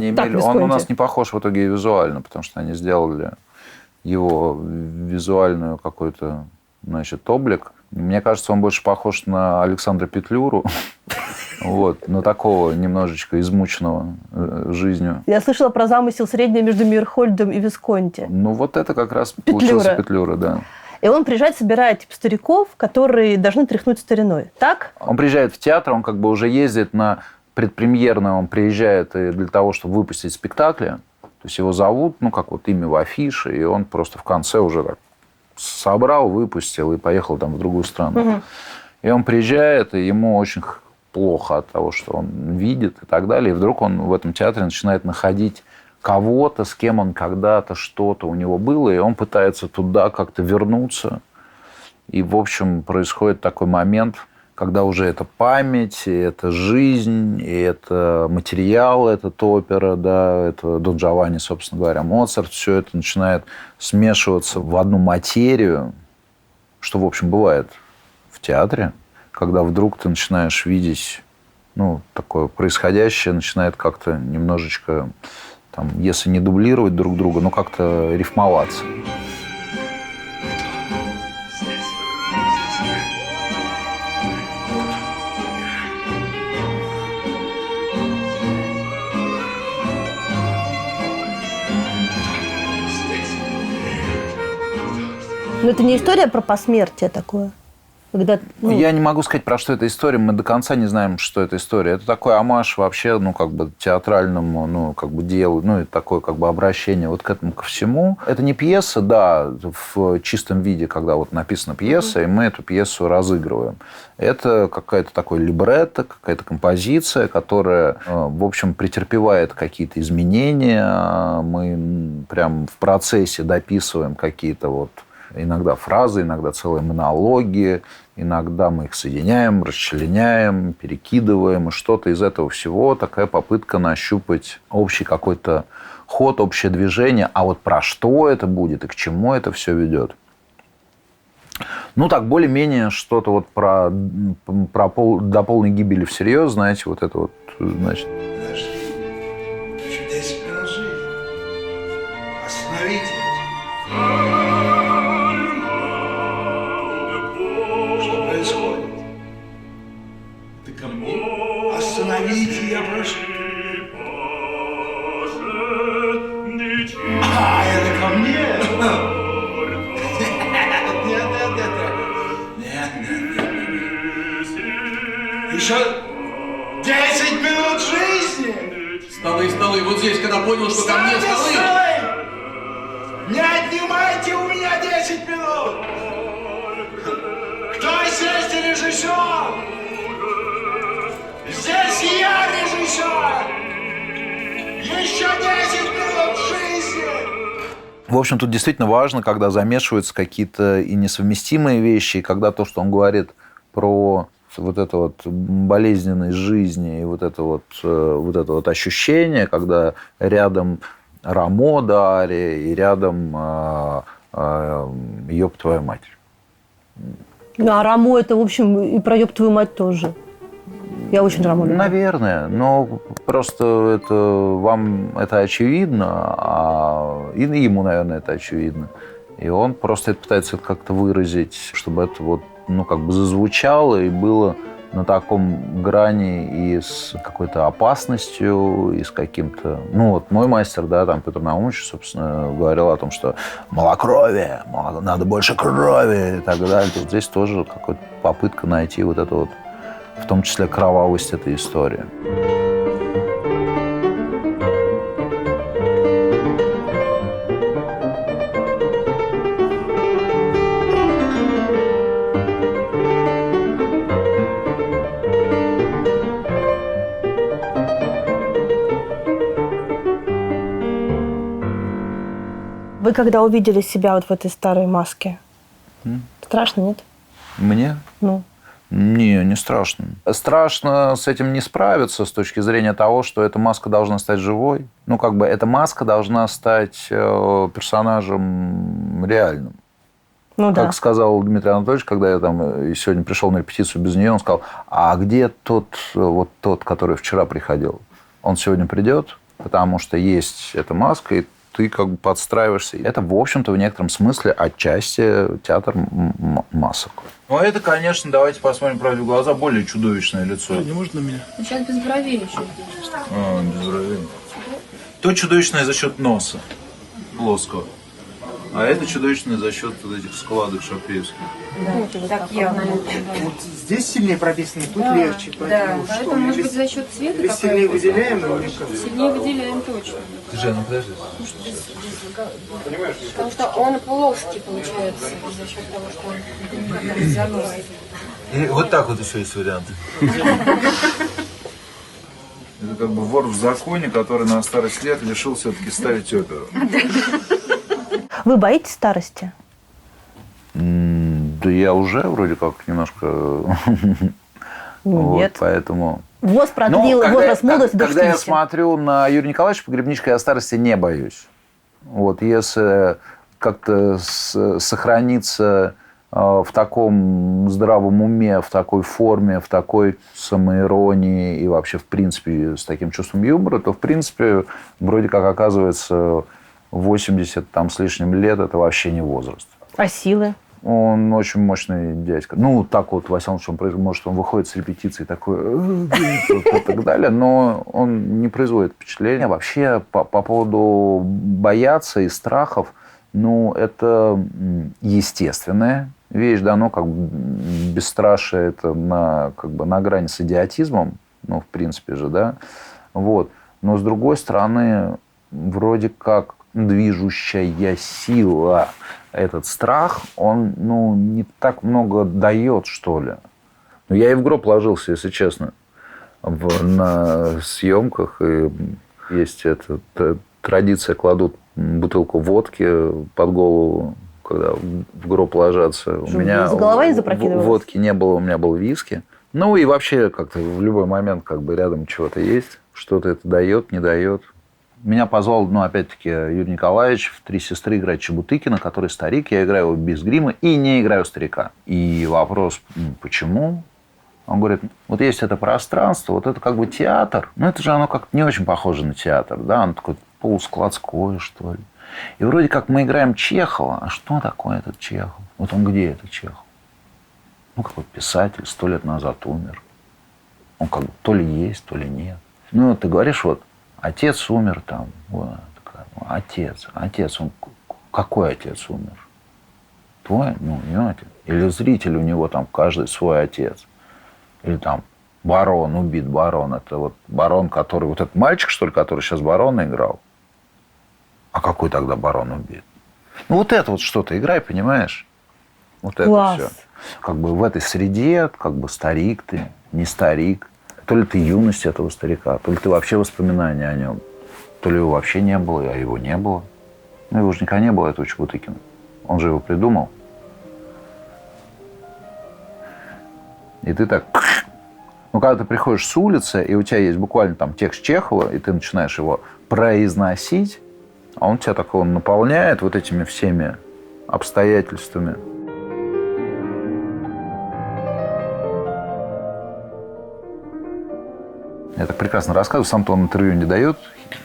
Speaker 1: Он у нас не похож в итоге и визуально, потому что они сделали его визуальную какой-то, облик. Мне кажется, он больше похож на Александра Петлюру. Вот, но такого немножечко измученного жизнью.
Speaker 2: Я слышала про замысел средний между Мейерхольдом и Висконти.
Speaker 1: Ну, вот это как раз
Speaker 2: Петлюра.
Speaker 1: получился Петлюра, да.
Speaker 2: И он приезжает, собирает типа стариков, которые должны тряхнуть стариной. Так?
Speaker 1: Он приезжает в театр, он как бы уже ездит на предпремьерное, он приезжает и для того, чтобы выпустить спектакли. То есть его зовут, ну, как вот имя в афише, и он просто в конце уже так собрал, выпустил и поехал там в другую страну. Угу. И он приезжает, и ему очень плохо от того, что он видит и так далее. И вдруг он в этом театре начинает находить кого-то, с кем он когда-то что-то у него было, и он пытается туда как-то вернуться. И, в общем, происходит такой момент, когда уже это память, и это жизнь, и это материал, это опера, да, это Дон Джованни, собственно говоря, Моцарт, все это начинает смешиваться в одну материю, что, в общем, бывает в театре, когда вдруг ты начинаешь видеть, ну, такое происходящее, начинает как-то немножечко, там, если не дублировать друг друга, но как-то рифмоваться.
Speaker 2: Но это не история про посмертие такое? Когда, ну...
Speaker 1: Я не могу сказать, про что эта история. Мы до конца не знаем, что это история. Это такой омаж вообще, ну, как бы театральному, ну, как бы делу, ну, и такое, как бы, обращение вот к этому, ко всему. Это не пьеса, да, в чистом виде, когда вот написана пьеса, и мы эту пьесу разыгрываем. Это какая-то такой либретто, какая-то композиция, которая, в общем, претерпевает какие-то изменения. Мы прям в процессе дописываем какие-то вот иногда фразы, иногда целые монологи, иногда мы их соединяем, расчленяем, перекидываем, и что-то из этого всего, такая попытка нащупать общий какой-то ход, общее движение, а вот про что это будет и к чему это все ведет. Ну, так, более-менее что-то вот про до полной гибели всерьез, знаете, вот это вот, значит...
Speaker 5: Подожди, еще 10 минут жизни. Остановите. Что происходит? Ты ко мне? Остановите, я прошу. А, это ко мне? Еще 10 минут жизни!
Speaker 6: Столы, вот здесь, когда понял, что ко мне столы...
Speaker 5: Не отнимайте у меня 10 минут! Кто здесь режиссер? Здесь я режиссер! Еще 10 минут жизни!
Speaker 1: В общем, тут действительно важно, когда замешиваются какие-то и несовместимые вещи, и когда то, что он говорит про вот это вот болезненность жизни и вот это вот ощущение, когда рядом Рамо Дарья и рядом «Ёб твою мать».
Speaker 2: А Рамо это, в общем, и про «Ёб твою мать» тоже. Я очень Рамо люблю.
Speaker 1: Наверное, но просто это вам это очевидно, и ему, наверное, это очевидно. И он просто это пытается как-то выразить, чтобы это вот, ну, как бы зазвучало и было на таком грани и с какой-то опасностью, и с каким-то... Ну, вот мой мастер, да, там Петр Наумович, собственно, говорил о том, что малокровие, надо больше крови и так далее. Вот здесь тоже какая-то попытка найти вот это вот, в том числе кровавость этой истории.
Speaker 2: Вы когда увидели себя вот в этой старой маске, страшно, нет?
Speaker 1: Мне?
Speaker 2: Ну.
Speaker 1: Не страшно. Страшно с этим не справиться с точки зрения того, что эта маска должна стать живой. Ну, как бы эта маска должна стать персонажем реальным.
Speaker 2: Ну, да.
Speaker 1: Как сказал Дмитрий Анатольевич, когда я там сегодня пришел на репетицию без нее, он сказал: а где тот, который вчера приходил? Он сегодня придет, потому что есть эта маска, и ты как бы подстраиваешься. Это, в общем-то, в некотором смысле отчасти театр масок.
Speaker 7: Ну, а это, конечно, давайте посмотрим правде в глаза, более чудовищное лицо.
Speaker 9: Не может на меня?
Speaker 4: Ну, сейчас без бровей еще.
Speaker 7: Без бровей. То чудовищное за счет носа плоского. А это чудовищное за счет вот этих складок шапеевских.
Speaker 10: Так явно.
Speaker 9: Вот здесь сильнее прописано, тут легче.
Speaker 10: Да, поэтому, может быть, за счет цвета
Speaker 9: Здесь сильнее выделяем, но мне кажется.
Speaker 10: сильнее выделяем точно.
Speaker 7: Жень, ну подожди.
Speaker 10: Потому что он плоский получается за счет того, что он заносит.
Speaker 7: И вот так вот еще есть варианты. Это как бы вор в законе, который на старость лет решил все-таки ставить оперу.
Speaker 2: Вы боитесь старости?
Speaker 1: Да я уже вроде как немножко...
Speaker 2: Нет.
Speaker 1: Вот, поэтому...
Speaker 2: Возраст продлил, возраст молодости до 60.
Speaker 1: Когда я смотрю на Юрия Николаевича Погребничка, я старости не боюсь. Вот, если как-то сохраниться в таком здравом уме, в такой форме, в такой самоиронии и вообще, в принципе, с таким чувством юмора, то, в принципе, вроде как оказывается 80 там с лишним лет – это вообще не возраст.
Speaker 2: А силы?
Speaker 1: Он очень мощный дядька. Ну, так вот, во всяком случае, может, он выходит с репетиции такой и так далее, но он не производит впечатления. Вообще, по поводу бояться и страхов, ну, это естественная вещь, да, ну, как бы бесстрашие это как бы на грани с идиотизмом, ну, в принципе же, да, вот. Но, с другой стороны, вроде как движущая сила, этот страх, он, ну, не так много дает, что ли. Ну, я и в гроб ложился, если честно, на съемках, и есть эта традиция, кладут бутылку водки под голову, когда в гроб ложатся. У меня
Speaker 2: с головой не запрокидывалось?
Speaker 1: Водки не было, у меня был виски. Ну, и вообще, как-то в любой момент, как бы, рядом чего-то есть, что-то это дает, не дает. Меня позвал, ну, опять-таки, Юрий Николаевич в «Три сестры» играть Чебутыкина, который старик. Я играю его без грима и не играю старика. И вопрос, почему? Он говорит, вот есть это пространство, вот это как бы театр. Ну, это же оно как-то не очень похоже на театр, да? Оно такое полускладское, что ли. И вроде как мы играем Чехова. А что такое этот Чехов? Вот он где, этот Чехов? Ну, какой писатель, 100 лет назад умер. Он как бы то ли есть, то ли нет. Ну, ты говоришь, вот, отец умер там. Вот, отец. Он, какой отец умер? Твой? Ну, не отец. Или зритель, у него там каждый свой отец. Или там барон, убит барон. Это вот барон, который... Вот этот мальчик, что ли, который сейчас барона играл? А какой тогда барон убит? Ну, вот это вот что-то играй, понимаешь? Вот это
Speaker 2: Класс.
Speaker 1: все. Как бы в этой среде, как бы старик ты, не старик. То ли ты юность этого старика, то ли ты вообще воспоминания о нем. То ли его вообще не было, а его не было. Ну, его же никогда не было, этого Чебутыкина. Он же его придумал. И ты так... Ну, когда ты приходишь с улицы, и у тебя есть буквально там текст Чехова, и ты начинаешь его произносить, а он тебя такого наполняет вот этими всеми обстоятельствами. Я так прекрасно рассказываю, сам-то он интервью не дает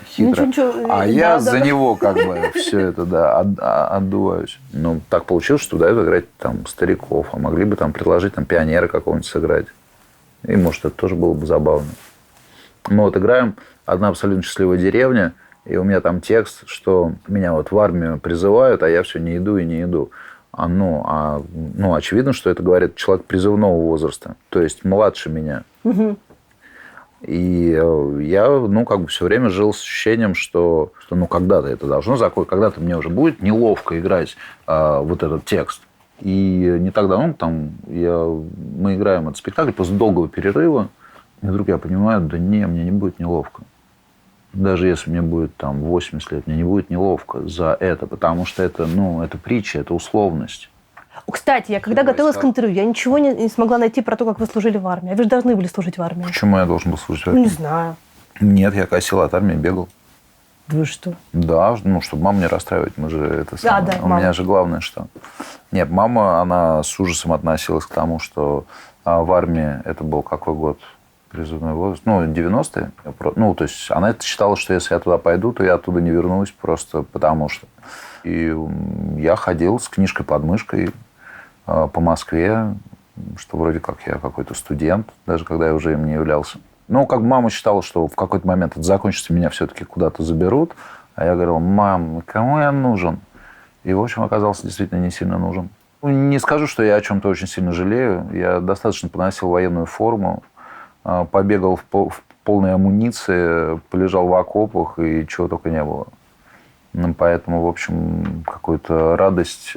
Speaker 1: хитро,
Speaker 2: ничего,
Speaker 1: я за него как бы все это, да, отдуваюсь. Ну, так получилось, что дают играть там стариков, а могли бы там предложить там пионера какого-нибудь сыграть. И, может, это тоже было бы забавно. Мы вот играем «Одна абсолютно счастливая деревня», и у меня там текст, что меня вот в армию призывают, а я все не иду и не иду. Очевидно, что это говорит человек призывного возраста, то есть младше меня. Угу. И я, как бы все время жил с ощущением, что когда-то это должно закончиться, когда-то мне уже будет неловко играть вот этот текст. И не так давно мы играем этот спектакль после долгого перерыва, и вдруг я понимаю, мне не будет неловко. Даже если мне будет там 80 лет, мне не будет неловко за это, потому что это притча, это условность.
Speaker 2: Кстати, я когда готовилась к интервью, я ничего не смогла найти про то, как вы служили в армии. А вы же должны были служить в армии.
Speaker 1: Почему я должен был служить в армии?
Speaker 2: Не знаю.
Speaker 1: Нет, я косил от армии, бегал.
Speaker 2: Вы что?
Speaker 1: Да, чтобы маму не расстраивать. Мы же это самое. У меня же главное, что... Нет, мама, она с ужасом относилась к тому, что в армии, это был какой год? призывной возраст. 90-е. То есть она считала, что если я туда пойду, то я оттуда не вернусь просто потому что. И я ходил с книжкой под мышкой по Москве, что вроде как я какой-то студент, даже когда я уже им не являлся. Как бы мама считала, что в какой-то момент это закончится, меня все-таки куда-то заберут. А я говорил: мам, кому я нужен? И, в общем, оказался действительно не сильно нужен. Не скажу, что я о чем-то очень сильно жалею. Я достаточно поносил военную форму, побегал в полной амуниции, полежал в окопах, и чего только не было. Поэтому, в общем, какую-то радость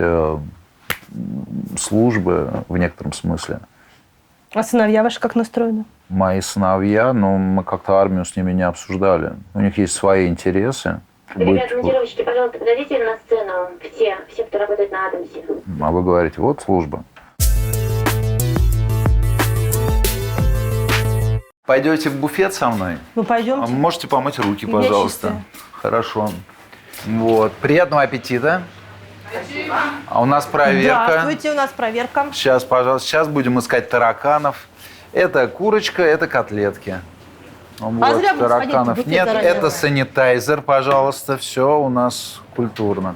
Speaker 1: службы в некотором смысле.
Speaker 2: А сыновья ваши как настроены?
Speaker 1: Мои сыновья, мы как-то армию с ними не обсуждали. У них есть свои интересы.
Speaker 10: Ребята, монтировщики, пожалуйста, подойдите на сцену. Все, кто работает на Адамсе.
Speaker 1: А вы говорите: вот служба. Пойдете в буфет со мной?
Speaker 2: Пойдемте.
Speaker 1: Можете помыть руки,
Speaker 2: Я
Speaker 1: пожалуйста.
Speaker 2: чистая.
Speaker 1: Хорошо. Вот. Приятного аппетита. Спасибо. А у нас проверка.
Speaker 2: Здравствуйте, у нас проверка.
Speaker 1: Сейчас, пожалуйста. Сейчас будем искать тараканов. Это курочка, это котлетки.
Speaker 2: зря бы
Speaker 1: тараканов нет. Это санитайзер, пожалуйста. Все у нас культурно.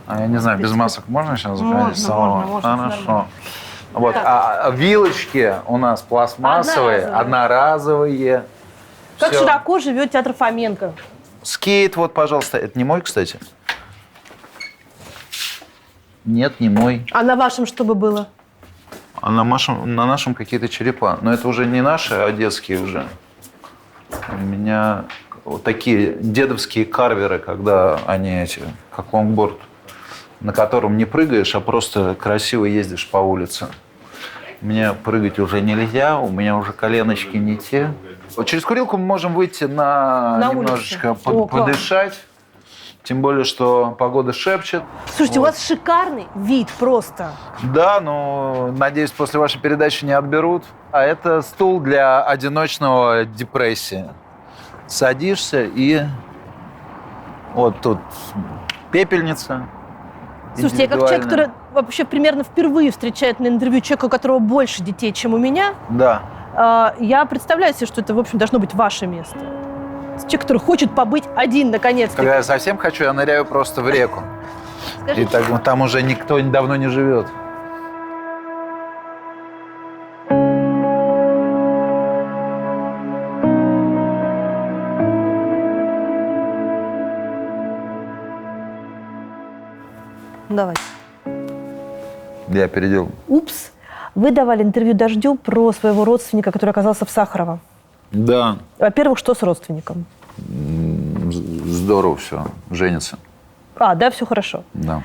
Speaker 1: Я не знаю, без масок можно сейчас заходить?
Speaker 2: Можно.
Speaker 1: Хорошо. Вот. А вилочки у нас пластмассовые, одноразовые.
Speaker 2: Как
Speaker 1: Всё.
Speaker 2: широко живет театр Фоменко?
Speaker 1: Скейт, вот, пожалуйста. Это не мой, кстати? Нет, не мой.
Speaker 2: А на вашем что бы было?
Speaker 1: А на нашем какие-то черепа. Но это уже не наши, а детские уже. У меня вот такие дедовские карверы, когда они как лонгборд, на котором не прыгаешь, а просто красиво ездишь по улице. Мне прыгать уже нельзя, у меня уже коленочки не те. Вот через курилку мы можем выйти немножечко подышать. Тем более, что погода шепчет.
Speaker 2: Слушайте, у вас шикарный вид просто.
Speaker 1: Да, надеюсь, после вашей передачи не отберут. А это стул для одиночного депрессии. Садишься и вот тут пепельница.
Speaker 2: Слушайте, я как человек, который вообще примерно впервые встречает на интервью человека, у которого больше детей, чем у меня,
Speaker 1: да.
Speaker 2: Я представляю себе, что это, в общем, должно быть ваше место. Человек, который хочет побыть один, наконец-то.
Speaker 1: Когда я совсем хочу, я ныряю просто в реку.
Speaker 2: Скажите,
Speaker 1: и там уже никто давно не живет.
Speaker 2: Давайте.
Speaker 1: Я переделал.
Speaker 2: Упс. Вы давали интервью «Дождю» про своего родственника, который оказался в Сахарово.
Speaker 1: Да.
Speaker 2: Во-первых, что с родственником?
Speaker 1: Здорово все. Женится.
Speaker 2: Да, все хорошо.
Speaker 1: Да.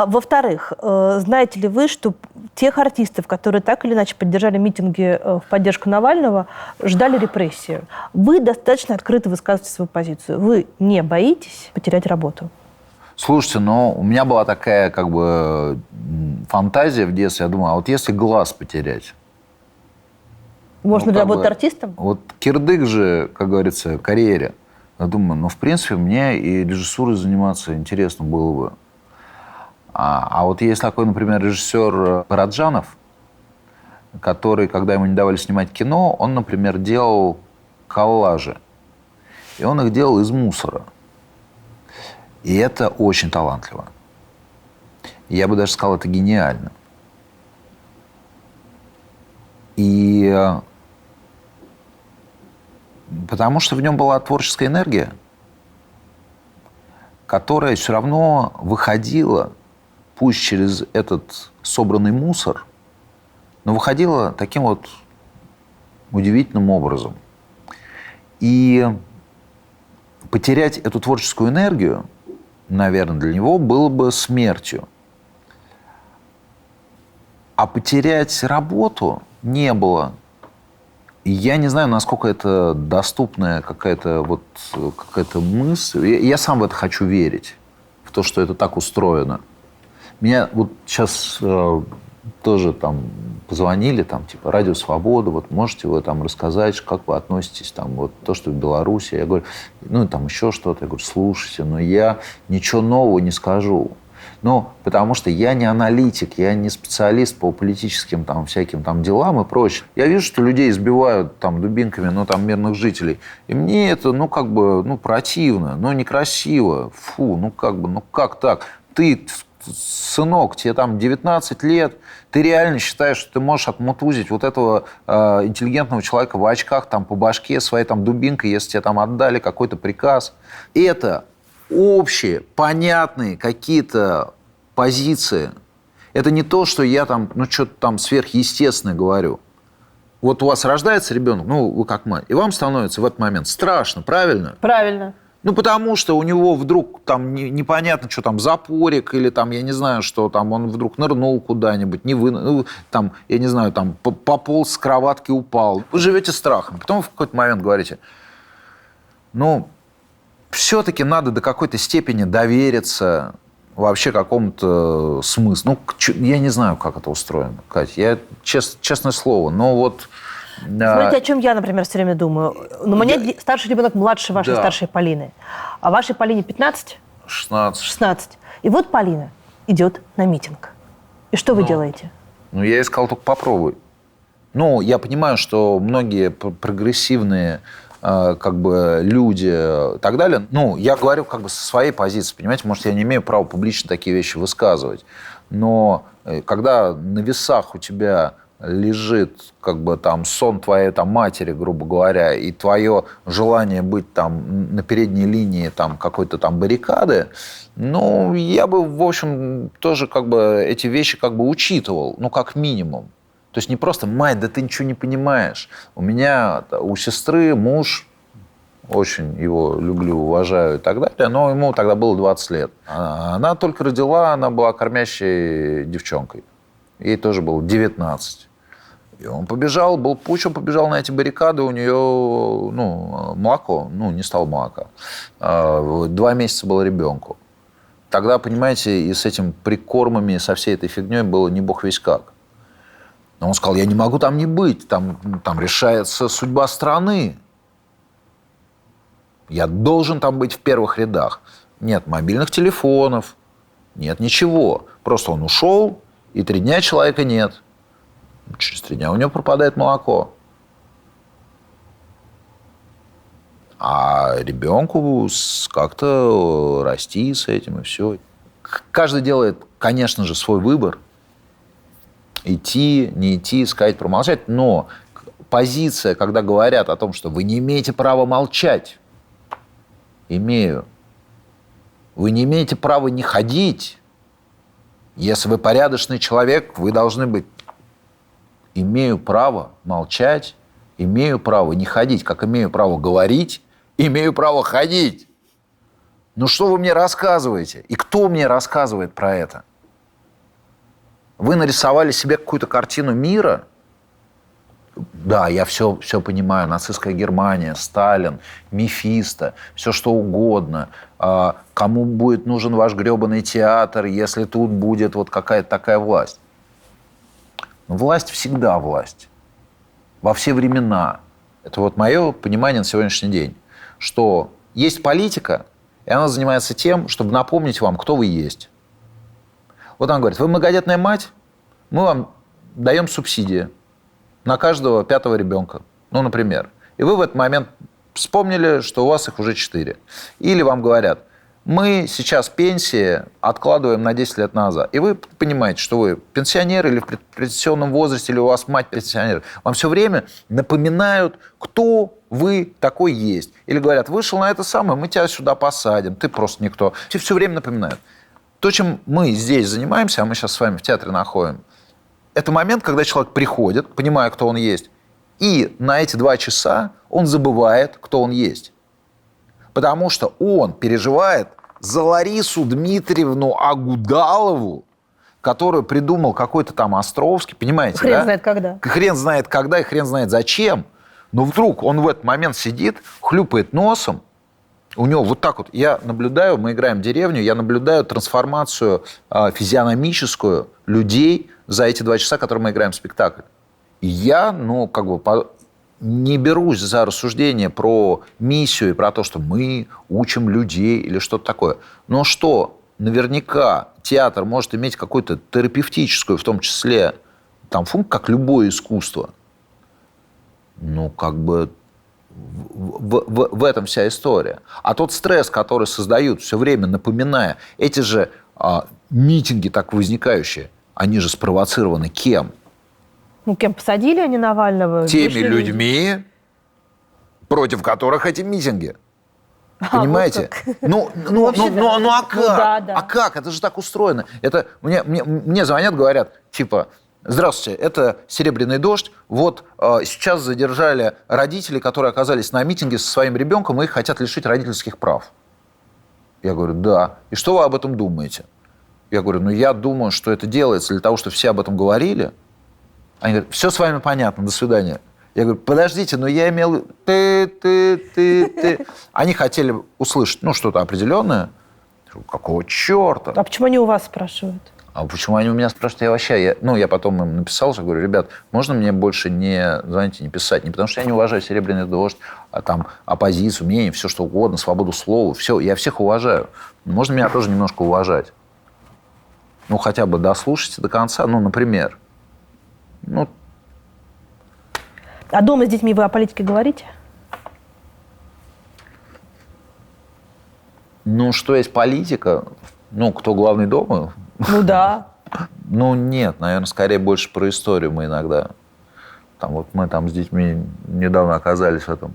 Speaker 2: Во-вторых, знаете ли вы, что тех артистов, которые так или иначе поддержали митинги в поддержку Навального, ждали репрессии? Вы достаточно открыто высказываете свою позицию. Вы не боитесь потерять работу?
Speaker 1: Слушайте, у меня была такая фантазия в детстве. Я думаю, а вот если глаз потерять?
Speaker 2: Можно ли работать артистом?
Speaker 1: Вот кирдык же, как говорится, карьере. Я думаю, в принципе, мне и режиссурой заниматься интересно было бы. А вот есть такой, например, режиссер Параджанов, который, когда ему не давали снимать кино, он, например, делал коллажи. И он их делал из мусора. И это очень талантливо. Я бы даже сказал, это гениально. И потому что в нем была творческая энергия, которая все равно выходила, пусть через этот собранный мусор, но выходила таким вот удивительным образом. И потерять эту творческую энергию, наверное, для него было бы смертью. А потерять работу не было. И я не знаю, насколько это доступная какая-то мысль. Я сам в это хочу верить, в то, что это так устроено. Меня вот сейчас тоже позвонили, типа, Радио Свобода, вот можете вы рассказать, как вы относитесь, то, что в Беларуси. Я говорю, еще что-то. Я говорю, слушайте, но я ничего нового не скажу. Ну, потому что я не аналитик, я не специалист по политическим там всяким там делам и прочее. Я вижу, что людей избивают там дубинками, ну, там, мирных жителей. И мне это, ну, как бы, ну, противно, ну, некрасиво. Фу, ну, как бы, ну, как так? Ты, сынок, тебе там 19 лет, ты реально считаешь, что ты можешь отмутузить вот этого интеллигентного человека в очках там по башке своей там дубинкой, если тебе там отдали какой-то приказ. Это общие, понятные какие-то позиции. Это не то, что я там, ну, что-то там сверхъестественное говорю. Вот у вас рождается ребенок, ну, вы как мать, и вам становится в этот момент страшно, правильно?
Speaker 2: Правильно.
Speaker 1: Ну, потому что у него вдруг там непонятно, что там запорик, или там, я не знаю, что там, он вдруг нырнул куда-нибудь, ну, там, я не знаю, там, пополз с кроватки, упал. Вы живете страхом. Потом в какой-то момент говорите, ну, все-таки надо до какой-то степени довериться вообще какому-то смыслу. Ну, я не знаю, как это устроено, Катя. Я, честное слово, но вот...
Speaker 2: Смотрите, о чем я, например, все время думаю. У меня старший ребенок младше вашей старшей Полины. А вашей Полине 15? 16. И вот Полина идет на митинг. И что вы делаете?
Speaker 1: Ну, я ей сказал, только попробуй. Ну, я понимаю, что многие прогрессивные как бы люди и так далее. Ну, я говорю как бы со своей позиции, понимаете, может, я не имею права публично такие вещи высказывать. Но когда на весах у тебя лежит как бы там сон твоей там матери, грубо говоря, и твое желание быть там на передней линии там какой-то там баррикады, ну, я бы, в общем, тоже как бы эти вещи как бы учитывал, ну, как минимум. То есть не просто «мать, да ты ничего не понимаешь». У меня, у сестры муж, очень его люблю, уважаю и так далее, но ему тогда было 20 лет. Она только родила, она была кормящей девчонкой. Ей тоже было 19. И он побежал, был путь, он побежал на эти баррикады, у нее, ну, молоко, ну, не стало молока. 2 месяца было ребенку. Тогда, понимаете, и с этим прикормами, и со всей этой фигней было не бог весь как. Но он сказал, я не могу там не быть, там решается судьба страны. Я должен там быть в первых рядах. Нет мобильных телефонов, нет ничего. Просто он ушел, и 3 дня человека нет. Через 3 дня у него пропадает молоко. А ребенку как-то расти с этим и все. Каждый делает, конечно же, свой выбор. Идти, не идти, сказать, промолчать. Но позиция, когда говорят о том, что вы не имеете права молчать, имею. Вы не имеете права не ходить. Если вы порядочный человек, вы должны быть. Имею право молчать, имею право не ходить, как имею право говорить, имею право ходить. Ну что вы мне рассказываете? И кто мне рассказывает про это? Вы нарисовали себе какую-то картину мира? Да, я все понимаю. Нацистская Германия, Сталин, Мефисто, все что угодно. Кому будет нужен ваш гребаный театр, если тут будет вот какая-то такая власть? Но власть всегда власть. Во все времена. Это вот мое понимание на сегодняшний день. Что есть политика, и она занимается тем, чтобы напомнить вам, кто вы есть. Вот она говорит, вы многодетная мать, мы вам даем субсидии на каждого 5-го ребенка. Ну, например. И вы в этот момент вспомнили, что у вас их уже 4. Или вам говорят, мы сейчас пенсии откладываем на 10 лет назад. И вы понимаете, что вы пенсионер или в пенсионном возрасте, или у вас мать пенсионер. Вам все время напоминают, кто вы такой есть. Или говорят, вышел на это самое, мы тебя сюда посадим, ты просто никто. Тебе все время напоминают. То, чем мы здесь занимаемся, а мы сейчас с вами в театре находим, это момент, когда человек приходит, понимая, кто он есть, и на эти 2 часа он забывает, кто он есть. Потому что он переживает за Ларису Дмитриевну Агудалову, которую придумал какой-то там Островский, понимаете,
Speaker 2: Хрен
Speaker 1: да?
Speaker 2: знает когда.
Speaker 1: Хрен знает когда и хрен знает зачем. Но вдруг он в этот момент сидит, хлюпает носом, у него вот так вот, я наблюдаю, мы играем в деревню, я наблюдаю трансформацию физиономическую людей за эти 2 часа, которые мы играем в спектакль. И я, ну, как бы не берусь за рассуждение про миссию и про то, что мы учим людей или что-то такое. Но что наверняка театр может иметь какую-то терапевтическую, в том числе, там, функцию, как любое искусство, ну, как бы в этом вся история. А тот стресс, который создают все время, напоминая, эти же митинги так возникающие, они же спровоцированы кем?
Speaker 2: Ну, кем посадили они Навального?
Speaker 1: Теми
Speaker 2: Вышли
Speaker 1: людьми, против которых эти митинги. Понимаете?
Speaker 2: Вот
Speaker 1: А как?
Speaker 2: да, да.
Speaker 1: А как? Это же так устроено. Это мне звонят, говорят, типа, здравствуйте, это «Серебряный дождь». Вот сейчас задержали родителей, которые оказались на митинге со своим ребенком, и их хотят лишить родительских прав. Я говорю, да. И что вы об этом думаете? Я говорю, ну я думаю, что это делается для того, чтобы все об этом говорили. Они говорят, все с вами понятно, до свидания. Я говорю, подождите, но я имел... Ты. Они хотели услышать, ну, что-то определенное. Какого черта?
Speaker 2: А почему они у вас спрашивают?
Speaker 1: А почему они у меня спрашивают? Я потом им написал, что говорю, ребят, можно мне больше не, знаете, не писать? Не потому что я не уважаю «Серебряный дождь», а там оппозицию, мнение, все что угодно, свободу слова. Все, я всех уважаю. Можно меня тоже немножко уважать. Ну, хотя бы дослушайте до конца, ну, например. Ну,
Speaker 2: а дома с детьми вы о политике говорите?
Speaker 1: ну, что есть политика? Ну, кто главный дома?
Speaker 2: Ну да.
Speaker 1: Ну, нет, наверное, скорее больше про историю мы иногда. Там вот мы там с детьми недавно оказались в этом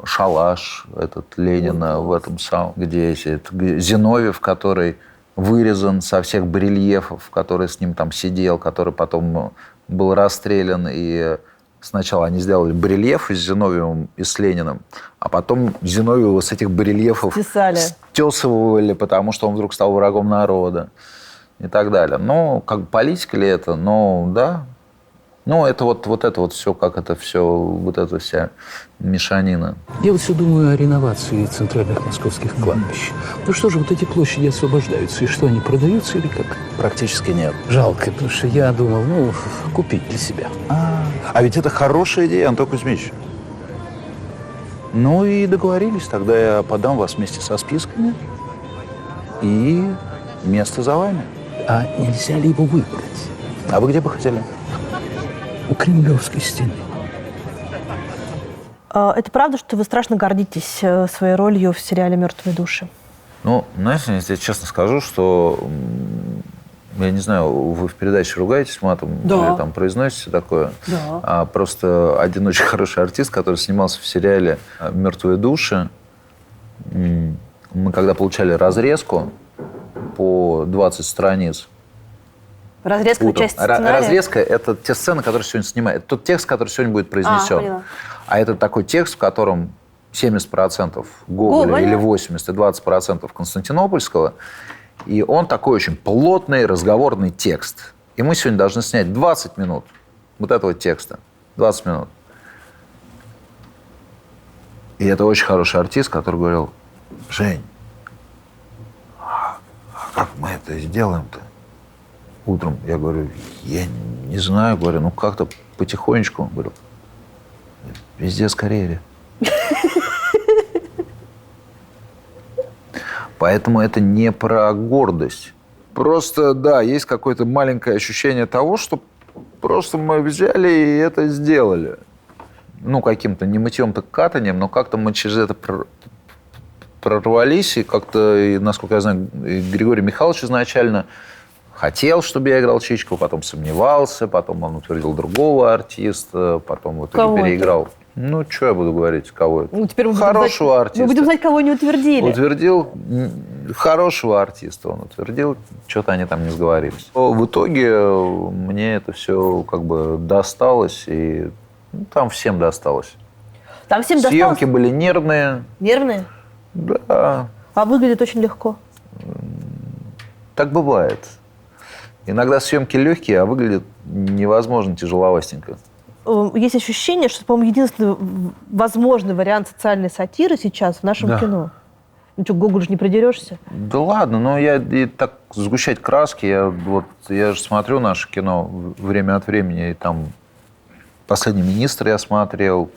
Speaker 1: шалаш, этот Ленина, в этом самом, где Зиновьев, который вырезан со всех барельефов, который с ним там сидел, который потом был расстрелян. И сначала они сделали барельеф с Зиновьевым и с Лениным, а потом Зиновьева с этих барельефов стесывали, потому что он вдруг стал врагом народа и так далее. Ну, как бы политика ли это? Ну, да. Ну, это вот это вот все, как это все, вот эта вся мешанина.
Speaker 11: Я вот все думаю о реновации центральных московских кладбищ. Ну что же, вот эти площади освобождаются, и что, они продаются или как?
Speaker 1: Практически нет.
Speaker 11: Жалко, потому что я думал, купить для себя.
Speaker 1: А ведь это хорошая идея, Антон Кузьмич. Ну и договорились, тогда я подам вас вместе со списками, и место за вами.
Speaker 11: А нельзя ли его выбрать?
Speaker 1: А вы где бы хотели?
Speaker 11: У Кремлевской стены.
Speaker 2: Это правда, что вы страшно гордитесь своей ролью в сериале «Мертвые души»? Ну,
Speaker 1: знаете, я честно скажу, что, я не знаю, вы в передаче ругаетесь матом, или там произносите такое.
Speaker 2: Да.
Speaker 1: А просто один очень хороший артист, который снимался в сериале «Мертвые души», мы когда получали разрезку по 20 страниц,
Speaker 2: разрезка часть сценария?
Speaker 1: Разрезка – это те сцены, которые сегодня снимают. Это тот текст, который сегодня будет произнесен. А это такой текст, в котором 70% Гоголя или 80%, и 20% Константинопольского. И он такой очень плотный, разговорный текст. И мы сегодня должны снять 20 минут вот этого текста. 20 минут. И это очень хороший артист, который говорил, Жень, а как мы это сделаем-то? Утром я говорю, я не знаю, говорю, ну как-то потихонечку. Говорю, пиздец карьере. Поэтому это не про гордость. Просто, да, есть какое-то маленькое ощущение того, что просто мы взяли и это сделали. Ну, каким-то не мытьем, так катанием, но как-то мы через это прорвались. И как-то, насколько я знаю, Григорий Михайлович изначально хотел, чтобы я играл Чичикова, потом сомневался, потом он утвердил другого артиста, потом вот переиграл. Ну, что я буду говорить, кого это?
Speaker 2: Ну, теперь мы
Speaker 1: хорошего артиста.
Speaker 2: Мы будем знать, кого не утвердили.
Speaker 1: Утвердил хорошего артиста, он утвердил, что-то они там не сговорились. В итоге мне это все как бы досталось, и там всем досталось.
Speaker 2: Там всем досталось?
Speaker 1: Съемки были нервные.
Speaker 2: Нервные?
Speaker 1: Да.
Speaker 2: А выглядит очень легко.
Speaker 1: Так бывает. Иногда съемки легкие, а выглядит невозможно тяжеловастенько.
Speaker 2: Есть ощущение, что, по-моему, единственный возможный вариант социальной сатиры сейчас в нашем кино. Ну что, Гоголь же не придерешься?
Speaker 1: Да ладно, но я и так сгущать краски. Я же смотрю наше кино время от времени, и там «Последний министр» я смотрел,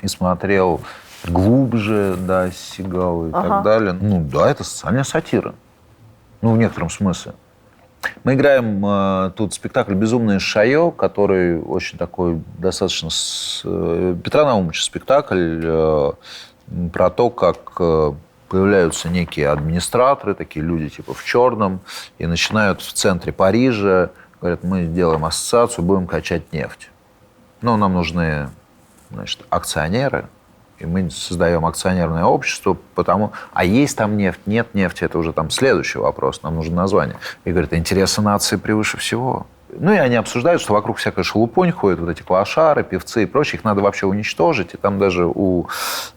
Speaker 1: и смотрел глубже, да, Сигал и так далее. Ну да, это социальная сатира. Ну, в некотором смысле. Мы играем тут спектакль «Безумное шайо», который очень такой достаточно... Петра Наумовича спектакль про то, как появляются некие администраторы, такие люди типа в черном, и начинают в центре Парижа, говорят, мы сделаем ассоциацию, будем качать нефть. Но нам нужны, значит, акционеры, и мы создаем акционерное общество, потому... А есть там нефть, нет нефти, это уже там следующий вопрос, нам нужно название. И говорят, интересы нации превыше всего. Ну и они обсуждают, что вокруг всякая шелупонь ходит, вот эти клошары, певцы и прочее, их надо вообще уничтожить. И там даже у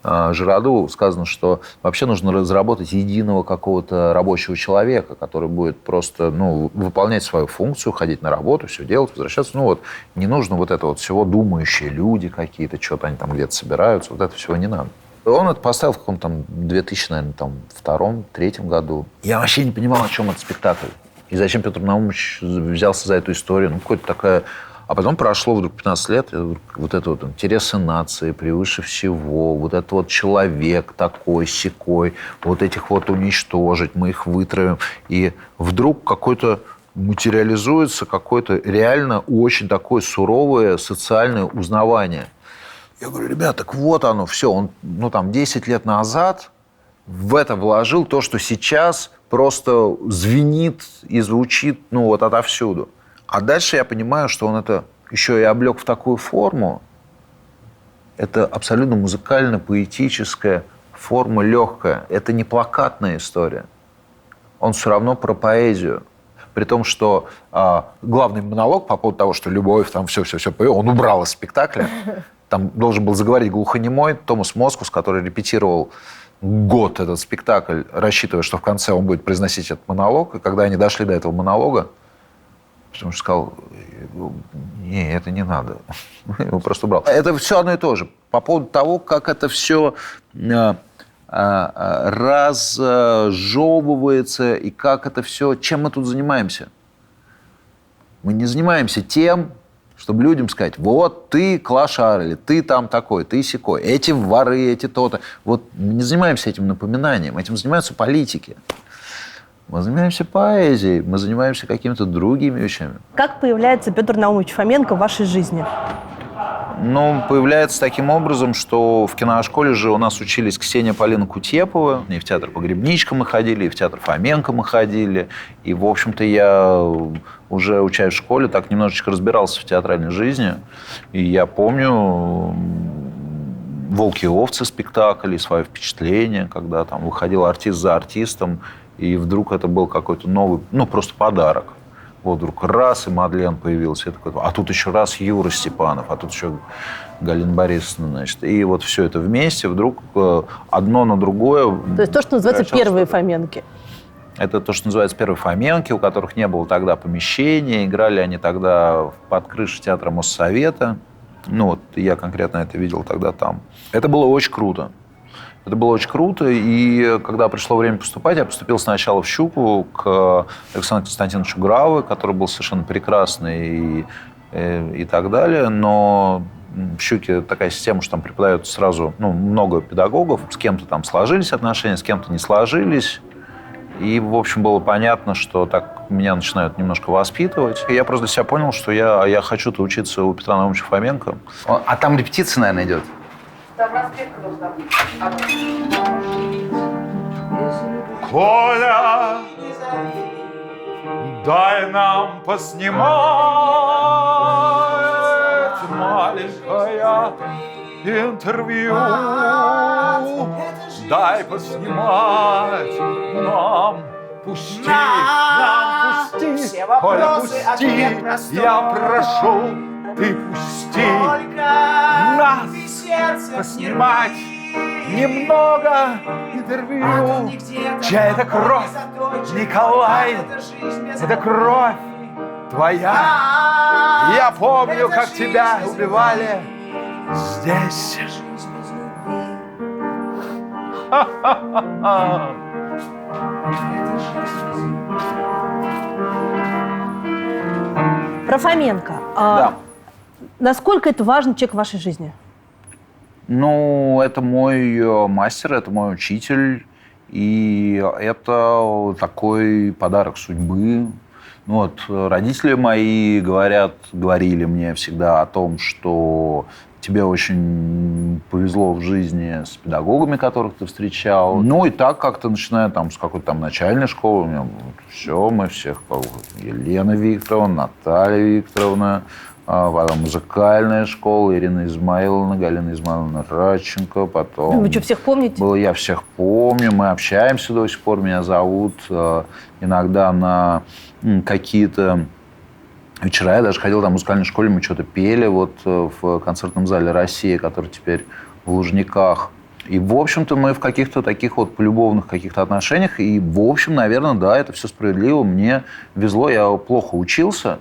Speaker 1: Жираду сказано, что вообще нужно разработать единого какого-то рабочего человека, который будет просто, ну, выполнять свою функцию, ходить на работу, все делать, возвращаться. Ну вот, не нужно вот это вот всего думающие люди какие-то, что-то они там где-то собираются, вот это всего не надо. Он это поставил в каком-то там 2002-2003 году. Я вообще не понимал, о чем этот спектакль. И зачем Петр Наумович взялся за эту историю? Ну, какая-то такая... А потом прошло вдруг 15 лет, и вот это вот интересы нации превыше всего, вот этот вот человек такой, сякой, вот этих вот уничтожить, мы их вытравим. И вдруг какой-то материализуется какое-то реально очень такое суровое социальное узнавание. Я говорю, ребят, так вот оно, все. Он, ну, там, 10 лет назад в это вложил то, что сейчас просто звенит и звучит, ну, вот отовсюду. А дальше я понимаю, что он это еще и облег в такую форму. Это абсолютно музыкально-поэтическая форма, легкая. Это не плакатная история. Он все равно про поэзию. При том, что главный монолог по поводу того, что любовь, там все, он убрал из спектакля. Там должен был заговорить глухонемой Томас Москус, который репетировал год этот спектакль, рассчитывая, что в конце он будет произносить этот монолог. И когда они дошли до этого монолога, потому что сказал, не, это не надо. Его просто убрал. Это все одно и то же. По поводу того, как это все разжевывается и как это все... Чем мы тут занимаемся? Мы не занимаемся тем, чтобы людям сказать, вот ты клошар, или ты там такой, ты сякой, эти воры, эти то-то. Вот мы не занимаемся этим напоминанием, этим занимаются политики. Мы занимаемся поэзией, мы занимаемся какими-то другими вещами.
Speaker 2: Как появляется Петр Наумович Фоменко в вашей жизни?
Speaker 1: Ну, появляется таким образом, что в киношколе же у нас учились Ксения Полина Кутепова. И в театр Погребничка мы ходили, и в театр Фоменко мы ходили. И, в общем-то, я уже, учась в школе, так немножечко разбирался в театральной жизни. И я помню «Волки и овцы» спектакль и свое впечатление, когда там выходил артист за артистом, и вдруг это был какой-то новый, ну, просто подарок. Вот вдруг раз, и Мадлен появилась. А тут еще раз Юра Степанов, а тут еще Галина Борисовна, значит. И вот все это вместе вдруг одно на другое. То
Speaker 2: есть то, что называется первые Фоменки.
Speaker 1: Это то, что называется первые Фоменки, у которых не было тогда помещения. Играли они тогда под крышей театра Моссовета. Ну вот я конкретно это видел тогда там. Это было очень круто. Это было очень круто, и когда пришло время поступать, я поступил сначала в «Щуку» к Александру Константиновичу Граву, который был совершенно прекрасный и так далее, но в «Щуке» такая система, что там преподают сразу много педагогов, с кем-то там сложились отношения, с кем-то не сложились, и, в общем, было понятно, что так меня начинают немножко воспитывать. И я просто для себя понял, что я хочу-то учиться у Петра Наумовича Фоменко. А там репетиция, наверное, идет?
Speaker 12: Там распевка должна быть.
Speaker 5: Коля, дай нам поснимать маленькое интервью. Дай поснимать нам, пусти, Коля, пусти, я прошу, ты пусти нас поснимать немного интервью. Чья это кровь, Николай? Это кровь твоя. Я помню, как тебя убивали здесь.
Speaker 2: Про Фоменко.
Speaker 1: Да.
Speaker 2: Насколько это важный человек в вашей жизни?
Speaker 1: Ну, это мой мастер, это мой учитель. И это такой подарок судьбы. Вот, родители мои говорили мне всегда о том, что тебе очень повезло в жизни с педагогами, которых ты встречал. Ну и так как-то, начиная там с какой-то там начальной школы, у меня все, мы всех, Елена Викторовна, Наталья Викторовна, потом музыкальная школа, Ирина Измайловна, Галина Измайловна Радченко, потом...
Speaker 2: Вы что, всех помните?
Speaker 1: Я всех помню, мы общаемся до сих пор, меня зовут иногда на какие-то вечера. Я даже ходил там в музыкальной школе, мы что-то пели вот в концертном зале «Россия», который теперь в Лужниках. И, в общем-то, мы в каких-то таких вот полюбовных каких-то отношениях. И, в общем, наверное, да, это все справедливо. Мне везло, я плохо учился,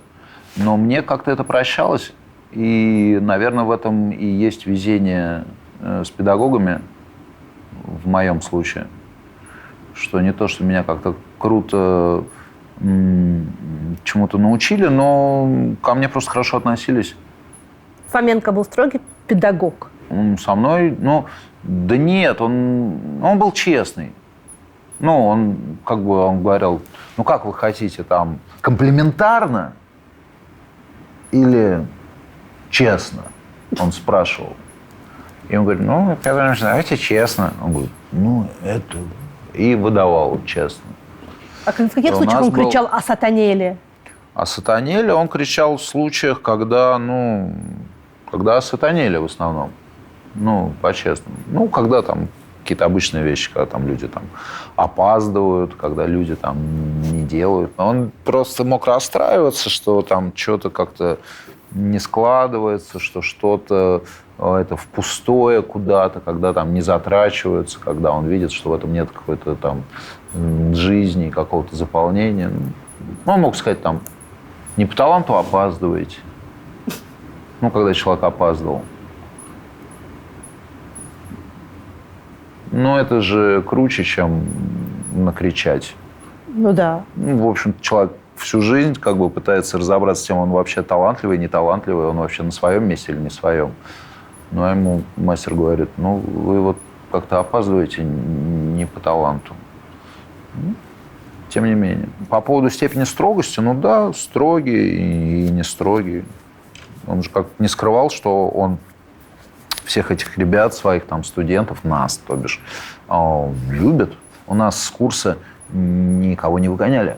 Speaker 1: но мне как-то это прощалось. И, наверное, в этом и есть везение с педагогами, в моем случае. Что не то, что меня как-то круто чему-то научили, но ко мне просто хорошо относились.
Speaker 2: Фоменко был строгий педагог?
Speaker 1: Со мной, да нет, он был честный. Он говорил, как вы хотите, там, комплиментарно или честно? Он спрашивал. И он говорит, давайте честно. Он говорит, это... И выдавал честно.
Speaker 2: А в каких случаях он кричал о сатанеле?
Speaker 1: О сатанеле он кричал в случаях, когда сатанели в основном. По-честному. Когда там какие-то обычные вещи, когда там люди там опаздывают, когда люди там не делают. Он просто мог расстраиваться, что там что-то как-то не складывается, что что-то это впустое куда-то, когда там не затрачиваются, когда он видит, что в этом нет какой-то там жизни, какого-то заполнения. Он мог сказать там, не по таланту опаздываете. Когда человек опаздывал. Но это же круче, чем накричать.
Speaker 2: Да.
Speaker 1: В общем, человек всю жизнь пытается разобраться с тем, он вообще талантливый, не талантливый, он вообще на своем месте или не своем. А ему мастер говорит, вы вот как-то опаздываете не по таланту. Тем не менее. По поводу степени строгости, да, строгий и не строгий. Он же как не скрывал, что он всех этих ребят, своих там студентов, нас, то бишь, любит. У нас с курса никого не выгоняли.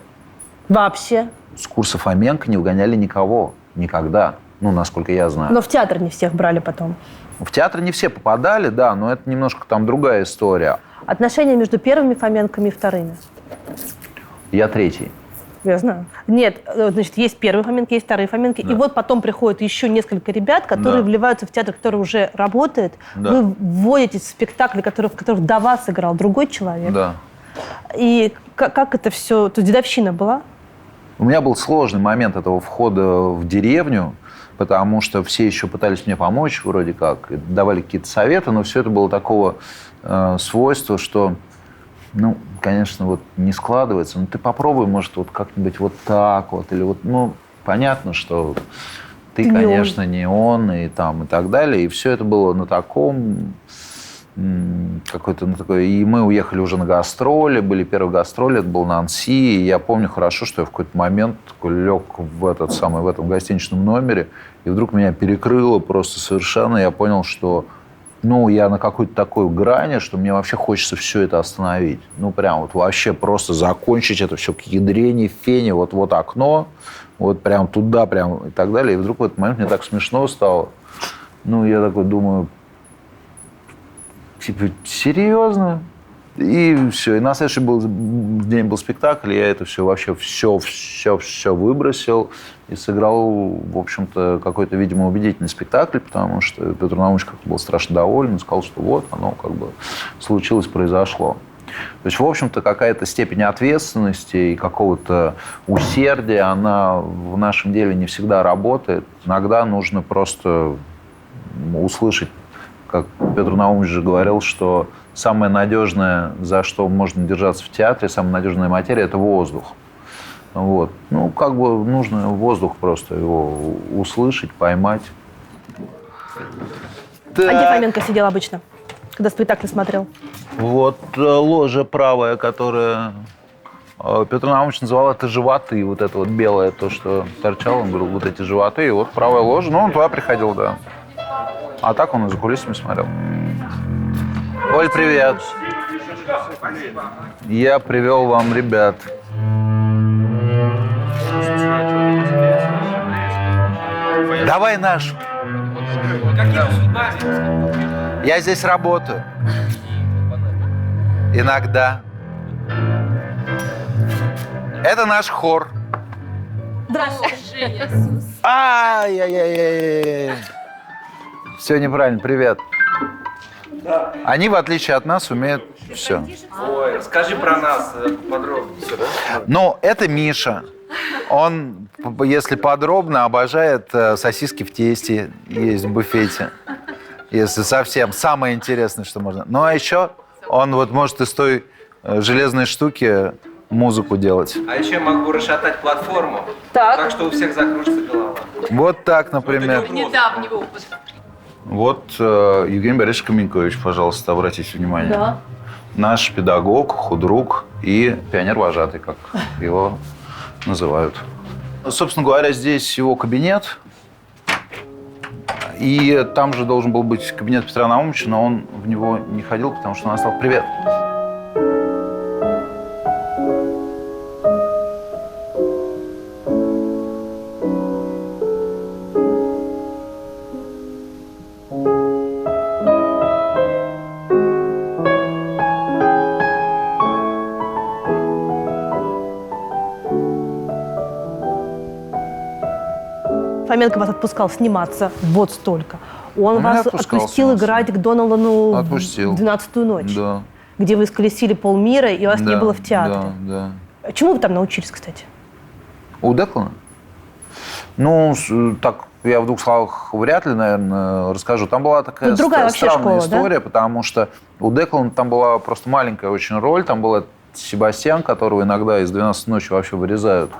Speaker 2: Вообще?
Speaker 1: С курса Фоменко не выгоняли никого. Никогда. Насколько я знаю.
Speaker 2: Но в театр не всех брали потом.
Speaker 1: В театр не все попадали, да, но это немножко там другая история.
Speaker 2: Отношения между первыми Фоменками и вторыми?
Speaker 1: Я третий.
Speaker 2: Я знаю. Нет, значит, есть первые Фоменки, есть вторые Фоменки. Да. И вот потом приходит еще несколько ребят, которые вливаются в театр, который уже работает. Да. Вы вводитесь в спектакли, в которых до вас играл другой человек.
Speaker 1: Да.
Speaker 2: И как это все? Тут дедовщина была?
Speaker 1: У меня был сложный момент этого входа в деревню, потому что все еще пытались мне помочь, вроде как, давали какие-то советы, но все это было такого свойства, что, конечно, вот не складывается. Ты попробуй, может, вот как-нибудь вот так вот, или вот, понятно, что ты, конечно, не он, и там, и так далее. И все это было на таком, какой-то, такой... И мы уехали уже на гастроли, были первые гастроли, это был Нанси, и я помню хорошо, что я в какой-то момент такой лег в этом гостиничном номере, и вдруг меня перекрыло просто совершенно, я понял, что, я на какой-то такой грани, что мне вообще хочется все это остановить. Прям вот вообще просто закончить это все к ядрене, фене, вот окно, вот прям туда, прям и так далее. И вдруг в этот момент мне так смешно стало. Я такой думаю, серьезно? И все. И на следующий день был спектакль, и я это все вообще все выбросил и сыграл, в общем-то, какой-то, видимо, убедительный спектакль, потому что Петр Наумович как-то был страшно доволен, сказал, что вот оно случилось, произошло. То есть, в общем-то, какая-то степень ответственности и какого-то усердия, она в нашем деле не всегда работает. Иногда нужно просто услышать, как Петр Наумович же говорил, что самое надежное, за что можно держаться в театре, самая надежная материя – это воздух. Вот. Нужно воздух просто его услышать, поймать.
Speaker 2: Так. А где Фоменко сидел обычно, когда спектакль смотрел?
Speaker 1: Вот ложа правая, которая Петр Наумович называл это животы, вот это вот белое, то, что торчало, он говорил, вот эти животы, и вот правая ложа, ну, он туда приходил, да. А так он и за кулисами смотрел. Оль, привет. Я привел вам ребят. Давай наш. Я здесь работаю. Иногда. Это наш хор.
Speaker 2: Здравствуйте.
Speaker 1: Ай-яй-яй-яй. Все неправильно. Привет. Они, в отличие от нас, умеют все.
Speaker 13: Ой, расскажи про нас подробнее.
Speaker 1: Ну, это Миша. Он, если подробно, обожает сосиски в тесте есть в буфете. Если совсем самое интересное, что можно. Ну, а еще он вот может из той железной штуки музыку делать.
Speaker 13: А еще я могу расшатать платформу, так что у всех закружится голова.
Speaker 1: Вот так, например.
Speaker 10: Недавний опыт.
Speaker 1: Вот Евгений Борисович Каменькович, пожалуйста, обратите внимание.
Speaker 10: Да.
Speaker 1: Наш педагог, худрук и пионер-вожатый, как его называют. Собственно говоря, здесь его кабинет. И там же должен был быть кабинет Петра Наумовича, но он в него не ходил, потому что он сказал: «Привет».
Speaker 2: Фоменко вас отпускал сниматься вот столько. Он вас отпустил играть к Доновану в 12-ю ночь.
Speaker 1: Да.
Speaker 2: Где вы исколесили полмира, и вас не было в театре.
Speaker 1: Да.
Speaker 2: Чему вы там научились, кстати?
Speaker 1: У Деклана? Ну, так, я в двух словах вряд ли, наверное, расскажу. Там была такая странная
Speaker 2: школа,
Speaker 1: история,
Speaker 2: да?
Speaker 1: потому что у Деклана там была просто маленькая очень роль. Там был Себастьян, которого иногда из 12 ночи вообще вырезают.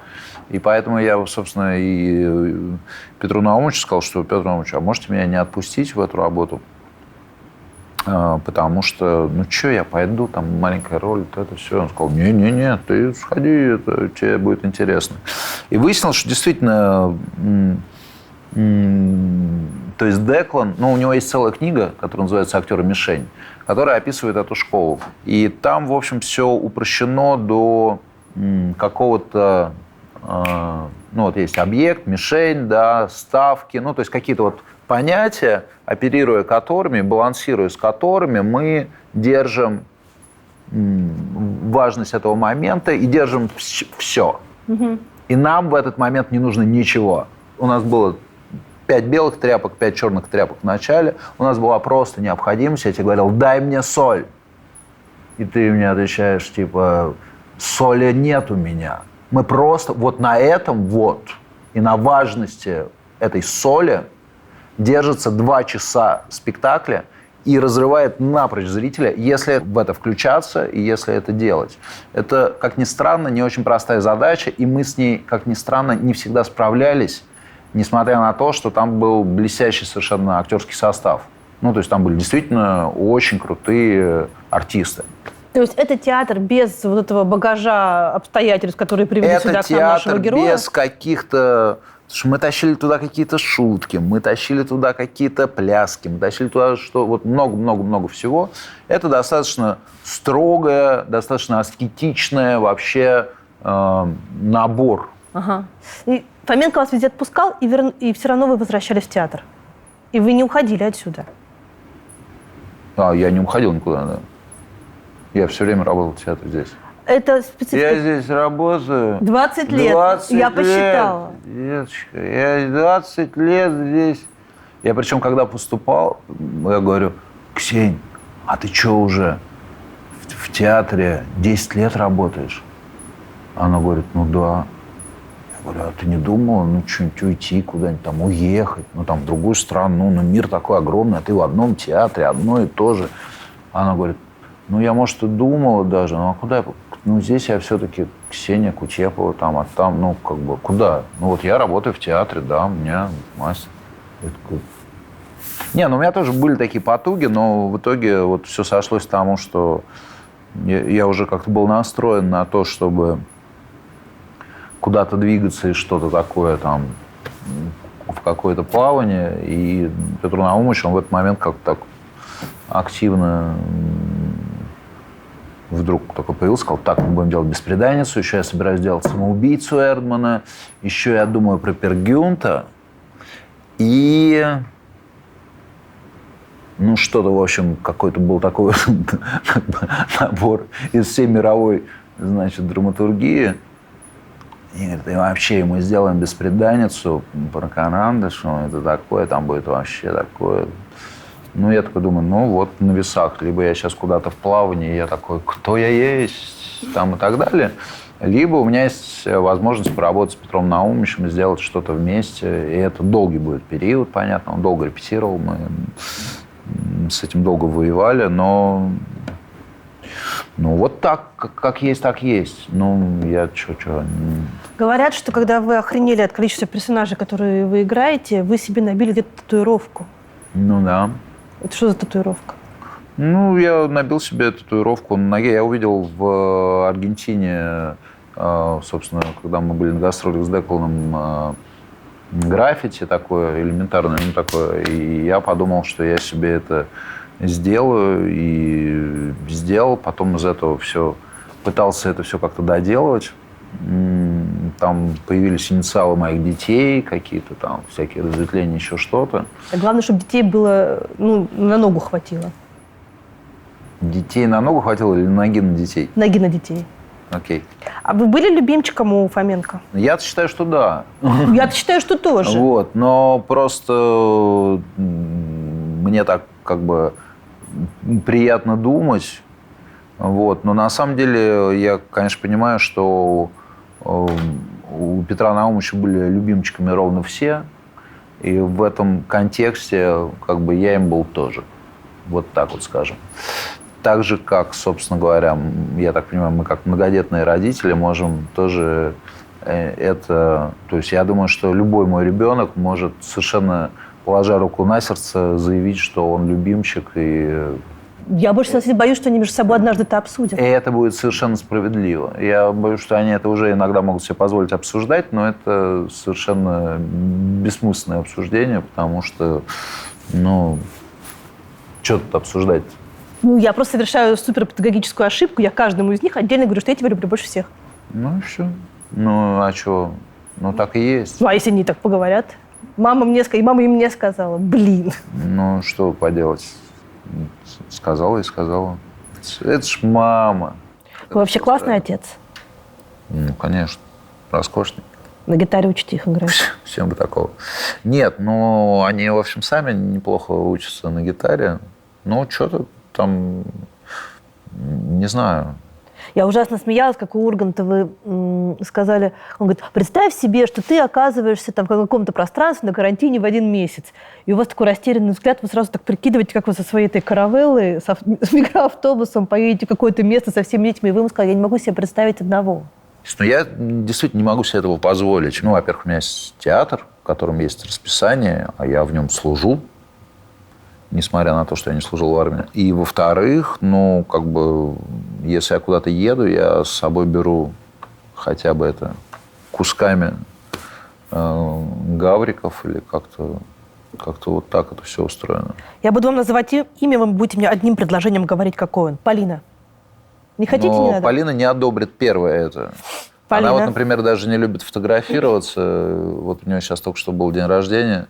Speaker 1: И поэтому я, собственно, и Петру Наумовичу сказал, что: Петр Наумович, а можете меня не отпустить в эту работу? Потому что, ну что, я пойду, там маленькая роль, это все. Он сказал: не-не-не, ты сходи, это тебе будет интересно. И выяснилось, что действительно, то есть Деклан, ну, у него есть целая книга, которая называется «Актеры мишень», которая описывает эту школу. И там, в общем, все упрощено до какого-то, ну, вот есть объект, мишень, да, ставки, ну, то есть какие-то вот понятия, оперируя которыми, балансируя с которыми, мы держим важность этого момента и держим все.
Speaker 2: Угу.
Speaker 1: И нам в этот момент не нужно ничего. У нас было 5 белых тряпок, 5 черных тряпок в начале. У нас была просто необходимость. Я тебе говорил: дай мне соль. И ты мне отвечаешь, типа: соли нет у меня. Мы просто вот на этом вот и на важности этой соли держится 2 часа спектакля и разрывает напрочь зрителя, если в это включаться и если это делать. Это, как ни странно, не очень простая задача, и мы с ней, как ни странно, не всегда справлялись, несмотря на то, что там был блестящий совершенно актерский состав. Ну, то есть там были действительно очень крутые артисты.
Speaker 2: То есть это театр без вот этого багажа обстоятельств, которые привели сюда к нам нашего героя?
Speaker 1: Это театр без каких-то... Потому что мы тащили туда какие-то шутки, мы тащили туда какие-то пляски, мы тащили туда вот много-много-много всего. Это достаточно строгое, достаточно аскетичное вообще набор.
Speaker 2: Ага. И Фоменко вас везде отпускал, и все равно вы возвращались в театр. И вы не уходили отсюда.
Speaker 1: Я не уходил никуда, да. Я все время работал в театре здесь.
Speaker 2: Это специфика.
Speaker 1: Я здесь работаю.
Speaker 2: 20 лет.
Speaker 1: 20
Speaker 2: я
Speaker 1: лет.
Speaker 2: посчитала.
Speaker 1: Деточка, я 20 лет здесь. Я причем, когда поступал, я говорю: Ксень, а ты что уже в театре 10 лет работаешь? Она говорит: ну да. Я говорю: а ты не думала, ну, что-нибудь уйти куда-нибудь там, уехать, ну, там, в другую страну, ну, мир такой огромный, а ты в одном театре, одно и то же. Она говорит: ну, я, может, и думала даже, ну, а куда я? Ну, здесь я все-таки Ксения Кутепова, там, а там, ну, как бы, куда? Ну, вот я работаю в театре, да, у меня мастер. Не, ну, у меня тоже были такие потуги, но в итоге вот все сошлось к тому, что я уже как-то был настроен на то, чтобы куда-то двигаться и что-то такое там в какое-то плавание. И Петр Наумович, он в этот момент как-то так активно вдруг только появился, сказал: так, мы будем делать «Бесприданницу», еще я собираюсь делать «Самоубийцу» Эрдмана, еще я думаю про Пер Гюнта. И что-то, в общем, какой-то был такой набор из всей мировой, значит, драматургии. И говорит: и вообще мы сделаем «Бесприданницу» про Кананда, что это такое, там будет вообще такое. Я такой думаю, вот на весах. Либо я сейчас куда-то в плавании, и я такой: кто я есть? Там и так далее. Либо у меня есть возможность поработать с Петром Наумовичем и сделать что-то вместе. И это долгий будет период, понятно. Он долго репетировал, мы с этим долго воевали, но вот так, как есть, так есть. Я чё.
Speaker 2: Говорят, что когда вы охренели от количества персонажей, которые вы играете, вы себе набили где-то татуировку.
Speaker 1: Да.
Speaker 2: Это что за татуировка?
Speaker 1: Я набил себе татуировку на ноге. Я увидел в Аргентине, собственно, когда мы были на гастролях с Декланом, граффити такое, элементарное, такое. И я подумал, что я себе это сделаю. И сделал. Потом из этого пытался это все как-то доделывать. Там появились инициалы моих детей, какие-то там всякие разветвления, еще что-то.
Speaker 2: А главное, чтобы детей было, на ногу хватило.
Speaker 1: Детей на ногу хватило или ноги на детей?
Speaker 2: Ноги на детей.
Speaker 1: Окей.
Speaker 2: А вы были любимчиком у Фоменко?
Speaker 1: Я-то считаю, что да.
Speaker 2: Я-то считаю, что тоже.
Speaker 1: Но просто мне так как бы приятно думать. Но на самом деле я, конечно, понимаю, что у Петра Наумовича были любимчиками ровно все. И в этом контексте как бы я им был тоже. Вот так вот скажем. Так же, как, собственно говоря, я так понимаю, мы как многодетные родители можем тоже это... То есть я думаю, что любой мой ребенок может совершенно, положа руку на сердце, заявить, что он любимчик. И
Speaker 2: я больше всего боюсь, что они между собой однажды это обсудят.
Speaker 1: И это будет совершенно справедливо. Я боюсь, что они это уже иногда могут себе позволить обсуждать, но это совершенно бессмысленное обсуждение, потому что, что тут обсуждать?
Speaker 2: Я просто совершаю суперпедагогическую ошибку. Я каждому из них отдельно говорю, что я тебя люблю больше всех.
Speaker 1: И все. А что? Так и есть.
Speaker 2: А если они так поговорят? Мама им мне сказала. Блин.
Speaker 1: Что поделать? Сказала и сказала. Это ж мама.
Speaker 2: Вы вообще классный отец?
Speaker 1: Конечно. Роскошный.
Speaker 2: На гитаре учите их играть?
Speaker 1: Всем бы такого. Нет, они, в общем, сами неплохо учатся на гитаре. Что-то там, не знаю.
Speaker 2: Я ужасно смеялась, как у Урганта вы сказали. Он говорит: представь себе, что ты оказываешься там в каком-то пространстве на карантине в 1 месяц. И у вас такой растерянный взгляд, вы сразу так прикидываете, как вы со своей этой каравеллой, с микроавтобусом поедете в какое-то место со всеми детьми. И вы ему сказали: я не могу себе представить одного.
Speaker 1: Я действительно не могу себе этого позволить. Во-первых, у меня есть театр, в котором есть расписание, а я в нем служу, несмотря на то, что я не служил в армии. И, во-вторых, если я куда-то еду, я с собой беру хотя бы это кусками гавриков или как-то вот так это все устроено.
Speaker 2: Я буду вам называть имя, вы будете мне одним предложением говорить, какой он. Полина. Не хотите, не надо?
Speaker 1: Полина не одобрит первое это.
Speaker 2: Полина.
Speaker 1: Она например, даже не любит фотографироваться. Вот у нее сейчас только что был день рождения.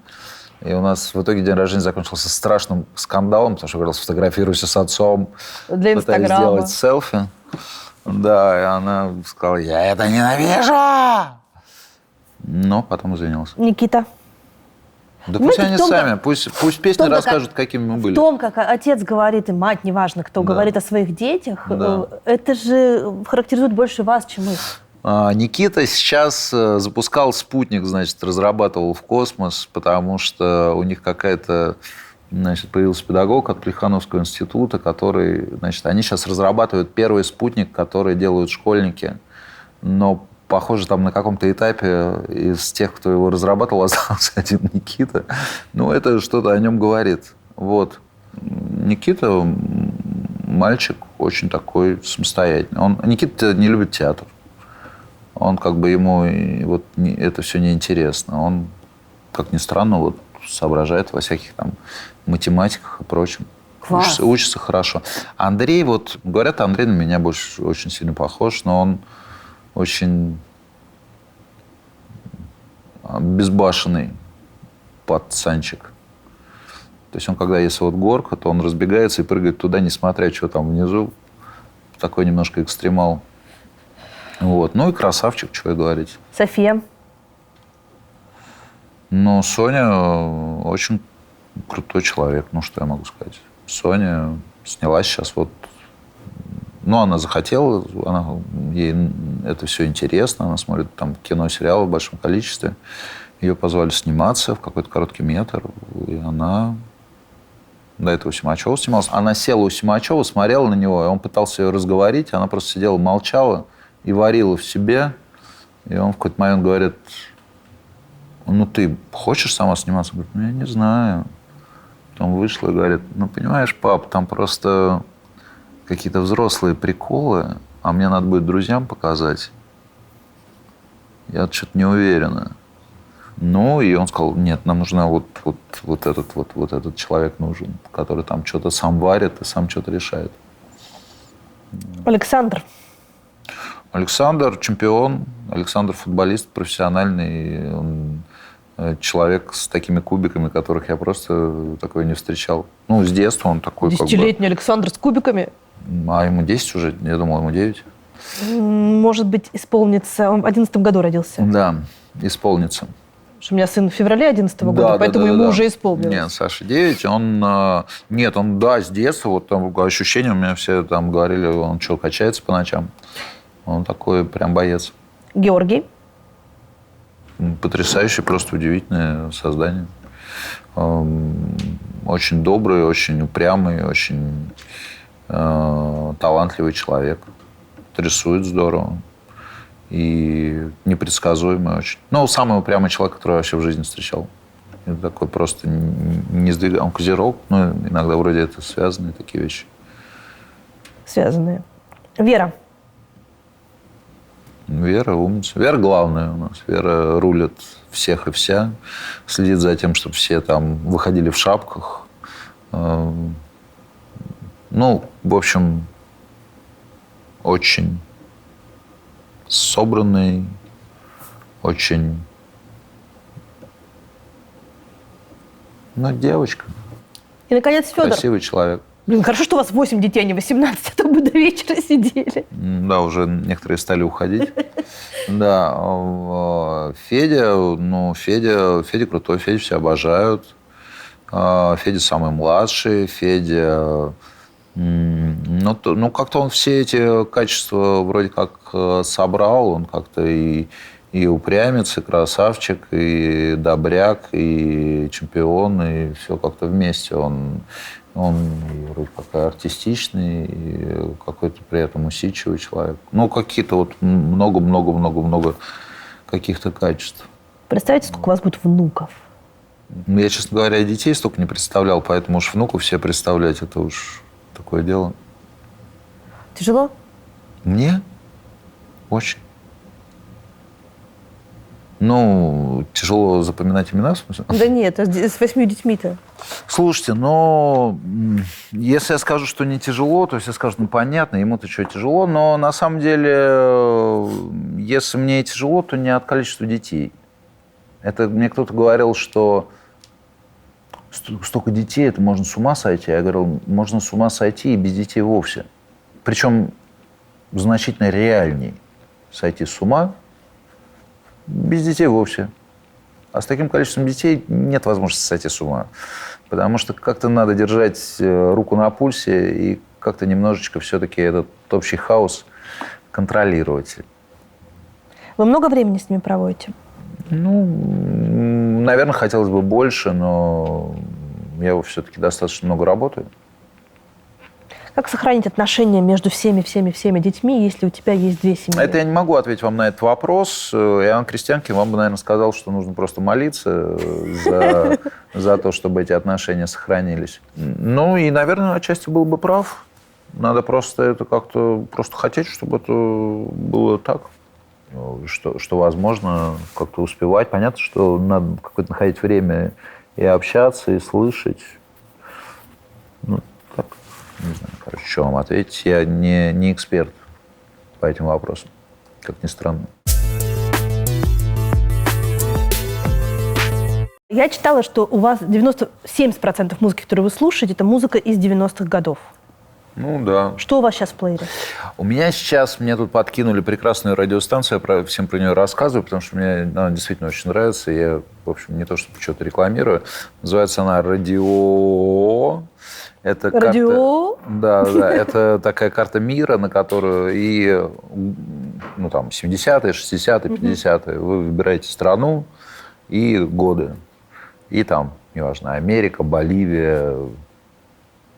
Speaker 1: И у нас в итоге день рождения закончился страшным скандалом, потому что я говорил: сфотографируйся с отцом,
Speaker 2: для Инстаграма.
Speaker 1: Пытаюсь сделать селфи. Да, и она сказала: я это ненавижу! Но потом извинился.
Speaker 2: Никита.
Speaker 1: Да пусть они сами, пусть песни расскажут, какими мы были.
Speaker 2: В том, как отец говорит, и мать, неважно, кто говорит о своих детях, это же характеризует больше вас, чем их.
Speaker 1: Никита сейчас запускал спутник, разрабатывал в космос, потому что у них появился педагог от Плехановского института, который, они сейчас разрабатывают первый спутник, который делают школьники, но, похоже, там на каком-то этапе из тех, кто его разрабатывал, остался один Никита. Это что-то о нем говорит. Никита мальчик, очень такой самостоятельный. Никита не любит театр. Он как бы ему это все неинтересно. Он, как ни странно, соображает во всяких там математиках и прочем. Учится хорошо. Андрей, говорят, Андрей на меня больше очень сильно похож, но он очень безбашенный пацанчик. То есть он, когда есть горка, то он разбегается и прыгает туда, несмотря, что там внизу. Такой немножко экстремал. Ну и красавчик, что и говорить.
Speaker 2: София?
Speaker 1: Соня очень крутой человек. Что я могу сказать? Соня снялась сейчас она захотела, ей это все интересно, она смотрит там кино, сериалы в большом количестве. Ее позвали сниматься в какой-то короткий метр, и она до этого у Симачева снималась. Она села у Симачева, смотрела на него, и он пытался ее разговорить, она просто сидела, молчала и варила в себе. И он в какой-то момент говорит: ты хочешь сама сниматься? Говорит: я не знаю. Потом вышла и говорит: понимаешь, пап, там просто какие-то взрослые приколы, а мне надо будет друзьям показать. Я что-то не уверена. И он сказал: нет, нам нужна этот человек нужен, который там что-то сам варит и сам что-то решает.
Speaker 2: Александр.
Speaker 1: Александр чемпион, Александр футболист профессиональный. Он человек с такими кубиками, которых я просто такой не встречал. С детства он такой.
Speaker 2: 10-летний Александр с кубиками?
Speaker 1: А ему 10 уже? Я думал, ему 9.
Speaker 2: Может быть, исполнится. Он в 2011 году родился.
Speaker 1: Да, исполнится.
Speaker 2: У меня сын в феврале 2011 года, поэтому ему уже исполнилось.
Speaker 1: Нет, Саша 9. Он с детства. Там ощущения у меня все там говорили, он что, качается по ночам. Он такой прям боец.
Speaker 2: Георгий.
Speaker 1: Потрясающее, просто удивительное создание. Очень добрый, очень упрямый, очень талантливый человек. Рисует здорово. И непредсказуемый очень. Самый упрямый человек, который я вообще в жизни встречал. Это такой просто не сдвигает. Он козерог, иногда вроде это связанные такие вещи.
Speaker 2: Связанные. Вера.
Speaker 1: Вера умница. Вера главная у нас. Вера рулит всех и вся. Следит за тем, чтобы все там выходили в шапках. В общем, очень собранный, очень... девочка.
Speaker 2: И, наконец, Федор.
Speaker 1: Красивый человек.
Speaker 2: Хорошо, что у вас 8 детей, а не 18, а то бы до вечера сидели.
Speaker 1: Да, уже некоторые стали уходить. Да, Федя крутой, Федя все обожают. Федя самый младший, Федя... как-то он все эти качества вроде как собрал. Он как-то и упрямец, и красавчик, и добряк, и чемпион, и все как-то вместе. Он вроде как артистичный, и какой-то при этом усидчивый человек. Какие-то много каких-то качеств.
Speaker 2: Представьте, сколько у вас будет внуков?
Speaker 1: Я, честно говоря, детей столько не представлял, поэтому уж внуков все представлять, это уж такое дело.
Speaker 2: Тяжело?
Speaker 1: Мне? Очень. Тяжело запоминать имена, в смысле?
Speaker 2: Да нет, с 8 детьми-то.
Speaker 1: Слушайте, если я скажу, что не тяжело, то есть я скажу, понятно, ему-то что тяжело, но на самом деле, если мне тяжело, то не от количества детей. Это мне кто-то говорил, что столько детей, это можно с ума сойти. Я говорил, можно с ума сойти и без детей вовсе. Причем значительно реальней сойти с ума без детей вовсе. А с таким количеством детей нет возможности сойти с ума. Потому что как-то надо держать руку на пульсе и как-то немножечко все-таки этот общий хаос контролировать.
Speaker 2: Вы много времени с ними проводите?
Speaker 1: Наверное, хотелось бы больше, но я все-таки достаточно много работаю.
Speaker 2: Как сохранить отношения между всеми детьми, если у тебя есть 2 семьи?
Speaker 1: Это я не могу ответить вам на этот вопрос. Иоанн Крестьянкин вам бы, наверное, сказал, что нужно просто молиться за то, чтобы эти отношения сохранились. И, наверное, отчасти был бы прав. Надо просто это как-то просто хотеть, чтобы это было так. Что возможно как-то успевать. Понятно, что надо какое-то находить время и общаться, и слышать. Ну, так, не знаю, короче, что вам ответить. Я не эксперт по этим вопросам, как ни странно.
Speaker 2: Я читала, что у вас 70% музыки, которую вы слушаете, это музыка из 90-х годов.
Speaker 1: Ну, да.
Speaker 2: Что у вас сейчас в плеере?
Speaker 1: У меня сейчас, мне тут подкинули прекрасную радиостанцию, я всем про нее рассказываю, потому что мне она действительно очень нравится. Я, в общем, не то чтобы что-то рекламирую. Называется она «Радио». Это
Speaker 2: «Радио»?
Speaker 1: Да, это такая карта мира, на которую и, ну, там, 70-е, 60-е, 50-е. Вы выбираете страну и годы. И там, неважно, Америка, Боливия,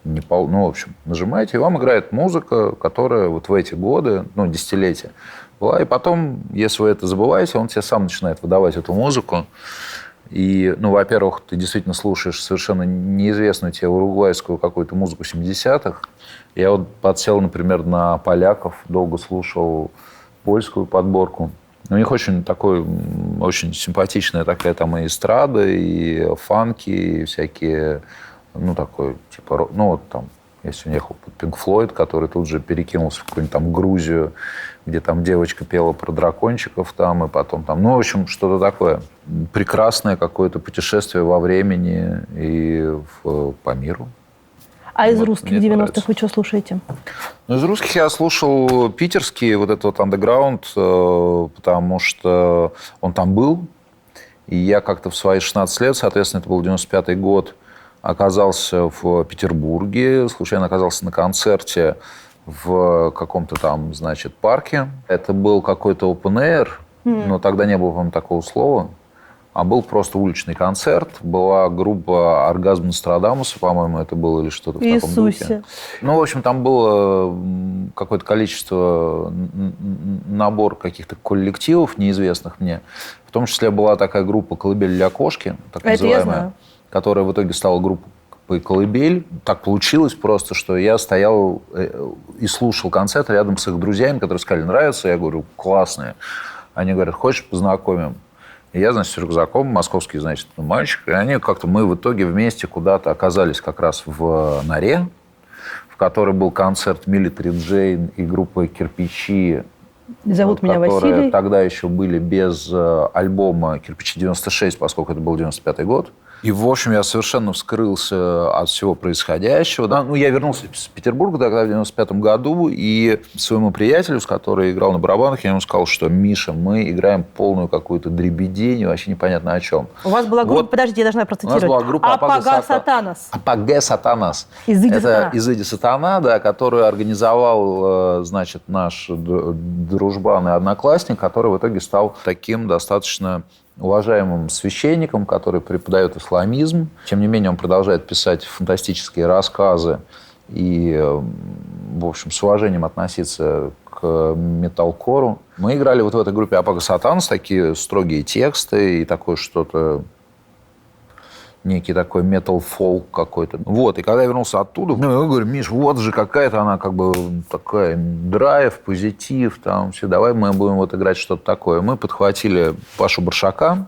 Speaker 1: Непал, ну, в общем, нажимаете, и вам играет музыка, которая вот в эти годы, ну, десятилетия была. И потом, если вы это забываете, он тебе сам начинает выдавать эту музыку. И, ну, во-первых, ты действительно слушаешь совершенно неизвестную тебе уругвайскую какую-то музыку 70-х. Я вот подсел, например, на поляков, долго слушал польскую подборку. У них очень такой, очень симпатичная такая там и эстрада, и фанки, и всякие... Ну, такой, типа, ну, вот там, я сегодня ехал под Pink Floyd, который тут же перекинулся в какую-нибудь там Грузию, где там девочка пела про дракончиков там, и потом там, ну, в общем, что-то такое. Прекрасное какое-то путешествие во времени и по миру.
Speaker 2: А из русских 90-х вы что слушаете?
Speaker 1: Ну, из русских я слушал питерский, вот этот вот андеграунд, потому что он там был, и я как-то в свои 16 лет, соответственно, это был 95-й год, оказался в Петербурге, случайно оказался на концерте в каком-то там, значит, парке. Это был какой-то open air, но тогда не было, по-моему, такого слова, а был просто уличный концерт. Была группа «Оргазм Нострадамуса», по-моему, это было, или что-то в таком духе. Ну, в общем, там было какое-то количество, набор каких-то коллективов, неизвестных мне. В том числе была такая группа «Колыбель для кошки», так называемая, которая в итоге стала группой «Колыбель». Так получилось просто, что я стоял и слушал концерт рядом с их друзьями, которые сказали, нравится. Я говорю, классные. Они говорят, хочешь, познакомим? И я, значит, с рюкзаком, московский, значит, мальчик. И они как-то, мы в итоге вместе куда-то оказались как раз в Норе, в которой был концерт Military Jane и группа «Кирпичи».
Speaker 2: Зовут меня Василий.
Speaker 1: Которые тогда еще были без альбома «Кирпичи 96», поскольку это был 95-й год. И, в общем, я совершенно вскрылся от всего происходящего. Да? Ну, я вернулся из Петербурга тогда в 95-м году, и своему приятелю, с которым играл на барабанах, я ему сказал, что, Миша, мы играем полную какую-то дребедень, вообще непонятно о чем.
Speaker 2: У вас была группа, вот, подождите, я должна процитировать. У нас была группа
Speaker 1: «Апага Сатанас». «Апага Сатанас». Это «Изыди Сатана», да, которую организовал, значит, наш дружбан и одноклассник, который в итоге стал таким достаточно уважаемым священником, который преподает исламизм. Тем не менее, он продолжает писать фантастические рассказы и, в общем, с уважением относиться к металкору. Мы играли вот в этой группе «Апага Сатанас», такие строгие тексты и такое что-то, некий такой метал-фолк какой-то. Вот, и когда я вернулся оттуда, ну, я говорю, Миш, вот же какая-то она как бы такая драйв, позитив, там все, давай мы будем вот играть что-то такое. Мы подхватили Пашу Баршака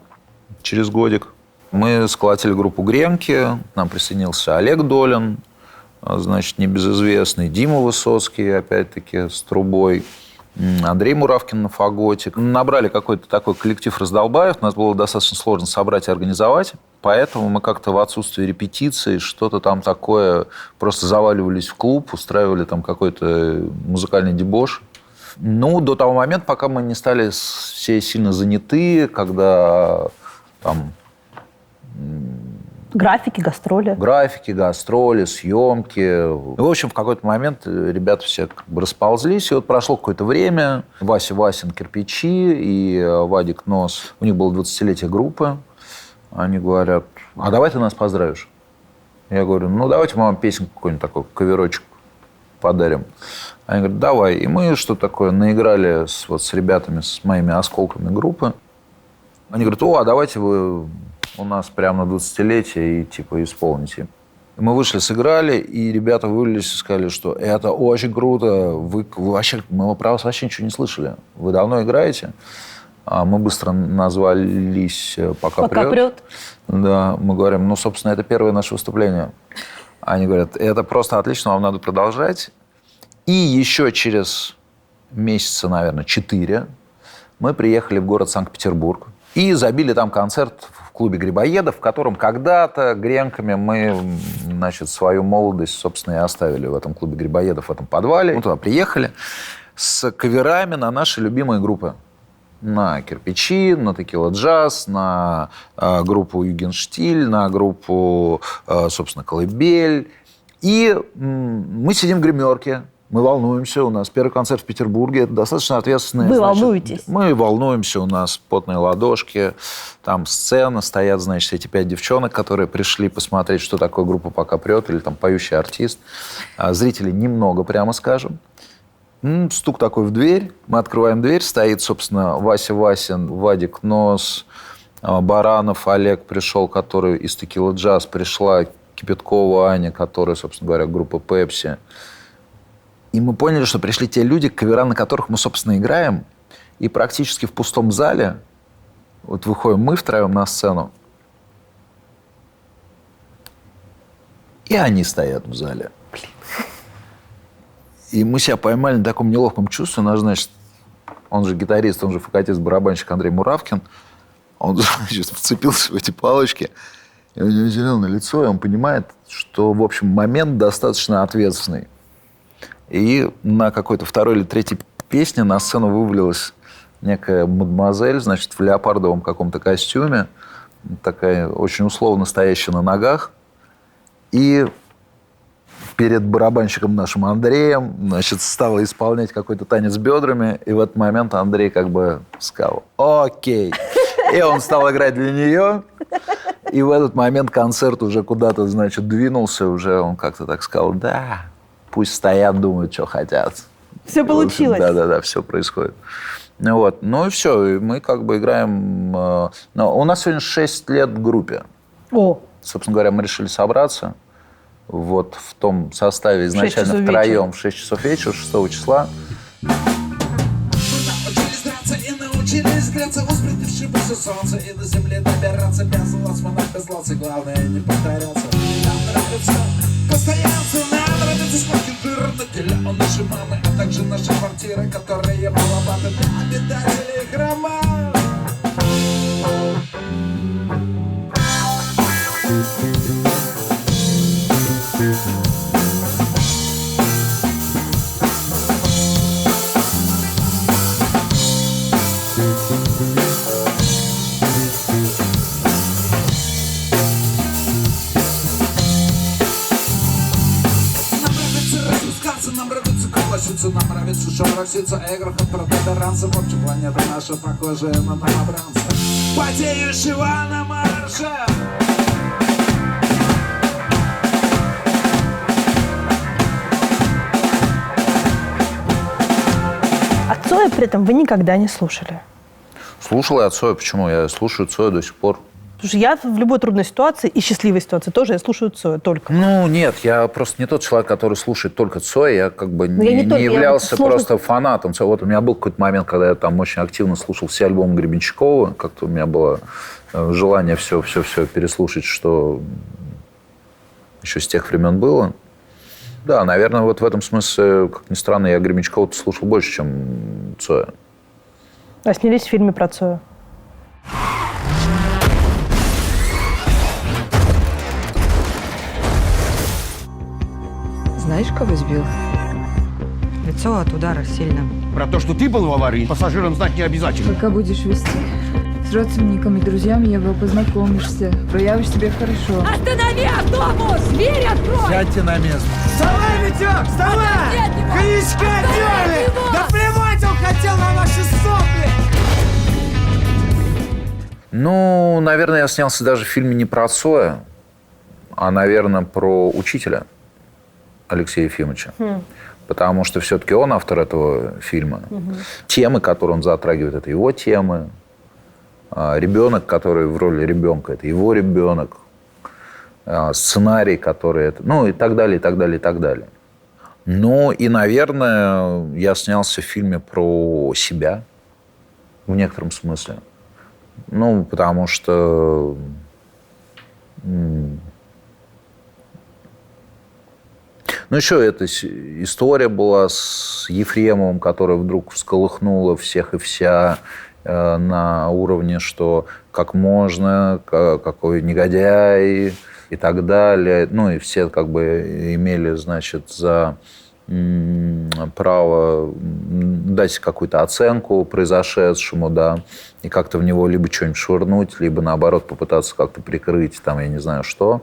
Speaker 1: через годик. Мы сколотили группу «Гренки», к нам присоединился Олег Долин, значит, небезызвестный, Дима Высоцкий, опять-таки, с трубой, Андрей Муравкин на фаготе. Набрали какой-то такой коллектив раздолбаев. Нас было достаточно сложно собрать и организовать. Поэтому мы как-то в отсутствии репетиции что-то там такое просто заваливались в клуб, устраивали там какой-то музыкальный дебош. Ну, до того момента, пока мы не стали все сильно заняты, когда там...
Speaker 2: Графики, гастроли, съемки. В общем, в какой-то момент ребята все как бы расползлись. И вот прошло какое-то время. Вася Васин «Кирпичи» и Вадик Нос. У них было 20-летие группы. Они говорят, а давай ты нас поздравишь. Я говорю, ну давайте мы вам песенку какой-нибудь такой, каверочек подарим. Они говорят, давай. И мы что-то такое наиграли с ребятами, с моими осколками группы. Они говорят, а давайте вы... у нас прямо на 20-летие и типа исполните.
Speaker 1: Мы вышли, сыграли, и ребята вывалились и сказали, что это очень круто. Вы вообще, мы про вас вообще ничего не слышали. Вы давно играете? А мы быстро назвались «Пока прет». Да, мы говорим, собственно, это первое наше выступление. Они говорят, это просто отлично, вам надо продолжать. И еще через месяца, наверное, 4 мы приехали в город Санкт-Петербург и забили там концерт в клубе «Грибоедов», в котором когда-то гренками мы, свою молодость, собственно, и оставили в этом клубе «Грибоедов», в этом подвале. Мы туда приехали с каверами на наши любимые группы. На «Кирпичи», на «Текила Джаз», на группу «Югенштиль», на группу, собственно, «Колыбель». И мы сидим в гримерке, мы волнуемся, у нас первый концерт в Петербурге, это достаточно ответственный.
Speaker 2: Вы волнуетесь?
Speaker 1: Мы волнуемся, у нас потные ладошки, там сцена, стоят, эти 5 девчонок, которые пришли посмотреть, что такое группа «Пока прет», или там поющий артист. Зрителей немного, прямо скажем. Стук такой в дверь, мы открываем дверь, стоит, собственно, Вася Васин, Вадик Нос, Баранов Олег пришел, который из «Текила Джаз», пришла Кипяткова Аня, которая, собственно говоря, группа «Пепси». И мы поняли, что пришли те люди, кавера на которых мы, собственно, играем, и практически в пустом зале, вот выходим мы втроем на сцену, и они стоят в зале. И мы себя поймали на таком неловком чувстве. Он же гитарист, он же факотист, барабанщик Андрей Муравкин. Он, вцепился в эти палочки. И у него зеленое лицо, и он понимает, что, в общем, момент достаточно ответственный. И на какой-то второй или третьей песне на сцену вывалилась некая мадемуазель, в леопардовом каком-то костюме, такая очень условно стоящая на ногах. И перед барабанщиком нашим Андреем, стала исполнять какой-то танец бедрами, и в этот момент Андрей сказал «Окей». И он стал играть для нее, и в этот момент концерт уже куда-то, двинулся, уже он как-то так сказал «Да, пусть стоят, думают, что хотят».
Speaker 2: Все получилось.
Speaker 1: Да, все происходит. Ну и все, и мы играем. У нас сегодня 6 лет в группе.
Speaker 2: О.
Speaker 1: Собственно говоря, мы решили собраться. В том составе изначально втроем в 6 часов вечера, 6 числа.
Speaker 14: Научились греться, успрятившемуся солнце, и на земле добираться без лаз, без лаз, и главное не повторяться. Нам нравится постоянство, нам нравится сколько дыр на теле у нашей мамы, а также наши квартиры, которые маловаты для обитателей храма. Нам нравится шорохситься, эгрохом протуберанца. В общем, планета наша похожая на новобранца, потеющего на марше.
Speaker 2: А Цоя при этом вы никогда не слушали?
Speaker 1: Слушал я Цоя. Почему? Я слушаю Цоя до сих пор.
Speaker 2: Потому что я в любой трудной ситуации и счастливой ситуации тоже я слушаю Цоя только.
Speaker 1: Нет, я просто не тот человек, который слушает только Цоя. Я не являлся просто фанатом Цоя. У меня был какой-то момент, когда я там очень активно слушал все альбомы Гребенщикова. Как-то у меня было желание все переслушать, что еще с тех времен было. Да, наверное, в этом смысле, как ни странно, я Гребенщикова слушал больше, чем Цоя.
Speaker 2: А снялись в фильме про Цоя?
Speaker 15: Знаешь, кого сбил? Лицо от удара сильно.
Speaker 16: Про то, что ты был в аварии, пассажирам знать не обязательно.
Speaker 17: Пока будешь вести, с родственниками, друзьями его познакомишься. Проявишь себя хорошо.
Speaker 18: Останови автобус! Дверь открой!
Speaker 16: Сядьте на место.
Speaker 14: Вставай, Витек, вставай! Коньячка делали! Да плевать он хотел на ваши сопли!
Speaker 1: Наверное, я снялся даже в фильме не про Цоя, а, наверное, про учителя Алексея Ефимовича. Потому что все-таки он автор этого фильма. Темы, которые он затрагивает, это его темы. Ребенок, который в роли ребенка, это его ребенок. сценарий, который... Ну, и так далее, и так далее, и так далее. Ну, и, наверное, я снялся в фильме про себя в некотором смысле. Ну, потому что... Ну, еще эта история была с Ефремовым, которая вдруг всколыхнула всех и вся на уровне, что как можно, какой негодяй и так далее. Ну, и все как бы имели, значит, за право дать какую-то оценку произошедшему, да, и как-то в него либо что-нибудь швырнуть, либо, наоборот, попытаться как-то прикрыть, там, я не знаю, что.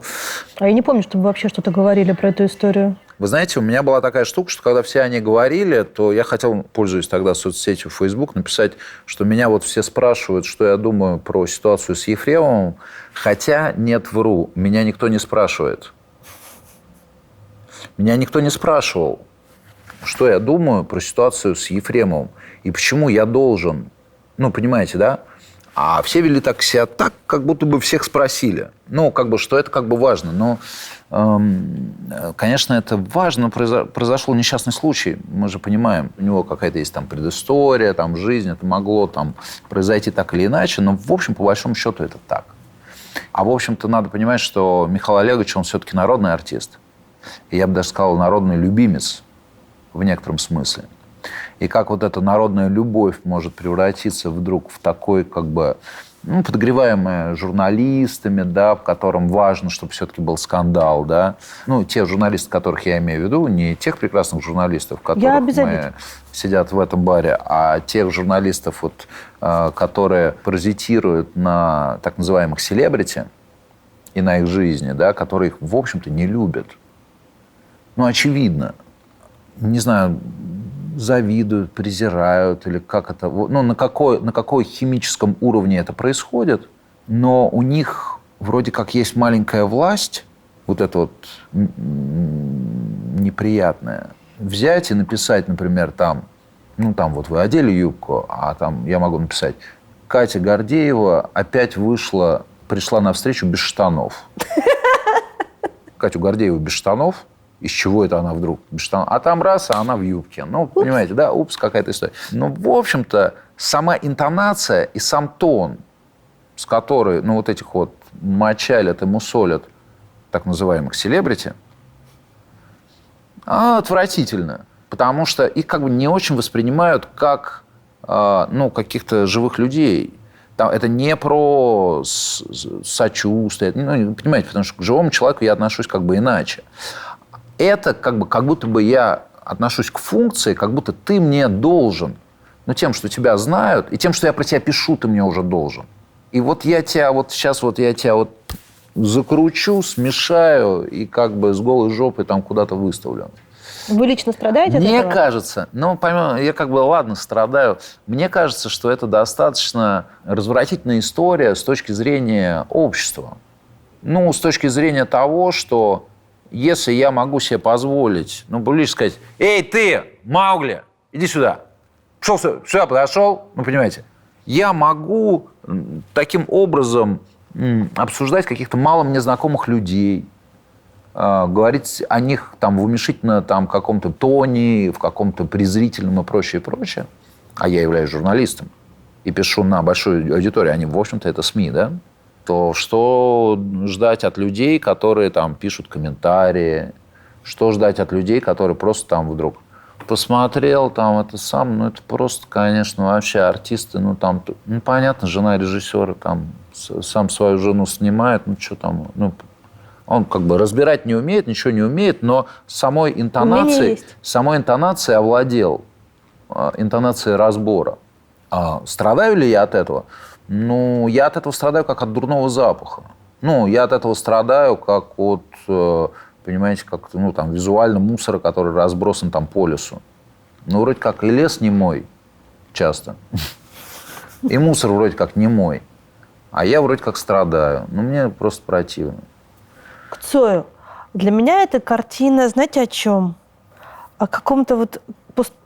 Speaker 2: А я не помню, чтобы вы вообще что-то говорили про эту историю.
Speaker 1: Вы знаете, у меня была такая штука, что когда все они говорили, то я хотел, пользуясь тогда соцсетью Facebook, написать, что меня вот все спрашивают, что я думаю про ситуацию с Ефремовым, хотя нет, вру, меня никто не спрашивает. Меня никто не спрашивал, что я думаю про ситуацию с Ефремовым и почему я должен, ну, понимаете, да? А все вели так себя так, как будто бы всех спросили. Ну, как бы, что это как бы важно. Но, конечно, это важно. Произошел несчастный случай. Мы же понимаем, у него какая-то есть там предыстория, там жизнь. Это могло там произойти так или иначе. Но, в общем, по большому счету, это так. А, в общем-то, надо понимать, что Михаил Олегович, он все-таки народный артист. И я бы даже сказал, народный любимец в некотором смысле. И как вот эта народная любовь может превратиться вдруг в такой, как бы, ну, подогреваемое журналистами, да, в котором важно, чтобы все-таки был скандал, да. Ну, те журналисты, которых я имею в виду, не тех прекрасных журналистов, которые сидят в этом баре, а тех журналистов, вот, которые паразитируют на так называемых селебрити и на их жизни, да, которые их, в общем-то, не любят. Ну, очевидно. Не знаю, завидуют, презирают, или как это... Ну, на какой химическом уровне это происходит, но у них вроде как есть маленькая власть, вот эта вот неприятная. Взять и написать, например, там, ну, там вот вы одели юбку, а там я могу написать: Катя Гордеева опять пришла на встречу без штанов. Катю Гордееву без штанов. Из чего это она вдруг без штанов? А там раз, а она в юбке. Ну, понимаете, да? Упс, какая-то история. Но, в общем-то, сама интонация и сам тон, с которой, ну, вот этих вот мочалят и мусолят так называемых селебрити, отвратительно. Потому что их как бы не очень воспринимают как, ну, каких-то живых людей. Там, это не про сочувствие. Ну, понимаете, потому что к живому человеку я отношусь как бы иначе. Это как будто бы я отношусь к функции, как будто ты мне должен. Но тем, что тебя знают, и тем, что я про тебя пишу, ты мне уже должен. И вот я тебя вот сейчас вот я тебя вот закручу, смешаю и как бы с голой жопой там куда-то выставлю.
Speaker 2: Вы лично страдаете от этого?
Speaker 1: Мне кажется, ну, помимо, я как бы, ладно, страдаю. Мне кажется, что это достаточно развратительная история с точки зрения общества. Ну, с точки зрения того, что если я могу себе позволить, ну, публично сказать: «Эй, ты, Маугли, иди сюда». Сюда подошел, ну, понимаете. Я могу таким образом обсуждать каких-то мало мне знакомых людей, говорить о них там в уменьшительно там каком-то тоне, в каком-то презрительном и прочее, прочее. А я являюсь журналистом и пишу на большую аудиторию, они, в общем-то, это СМИ, да? То что ждать от людей, которые там пишут комментарии, что ждать от людей, которые просто там вдруг посмотрел, там это сам, ну это просто, конечно, вообще артисты, ну там, ну понятно, жена режиссера там сам свою жену снимает, ну что там, ну он как бы разбирать не умеет, ничего не умеет, но самой интонацией овладел, интонацией разбора. Страдаю ли я от этого? Ну, я от этого страдаю как от дурного запаха. Ну, я от этого страдаю как от, понимаете, как, ну, там, визуально мусора, который разбросан там по лесу. Ну, вроде как и лес не мой часто, и мусор вроде как не мой, а я вроде как страдаю. Ну, мне просто противно.
Speaker 2: К Цою. Для меня эта картина, знаете, о чем? О каком-то вот,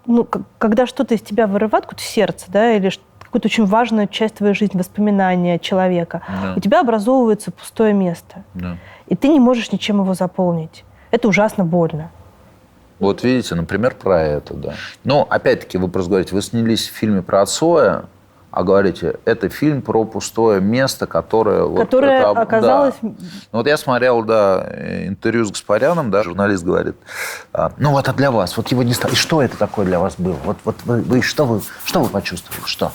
Speaker 2: ну, когда что-то из тебя вырывает, какое-то сердце, да, или какую-то очень важную часть твоей жизни, воспоминания человека, да. У тебя образовывается пустое место.
Speaker 1: Да.
Speaker 2: и ты не можешь ничем его заполнить. Это ужасно больно.
Speaker 1: Вот видите, например, про это, да. Но, опять-таки, вы просто говорите, вы снялись в фильме про Цоя, а говорите, это фильм про пустое место, которое...
Speaker 2: Которое
Speaker 1: вот это,
Speaker 2: оказалось...
Speaker 1: Да. Ну, вот я смотрел, да, интервью с Гаспаряном, да, журналист говорит, ну, вот это для вас, вот его не стало. И что это такое для вас было? Вот вы что вы почувствовали? Что?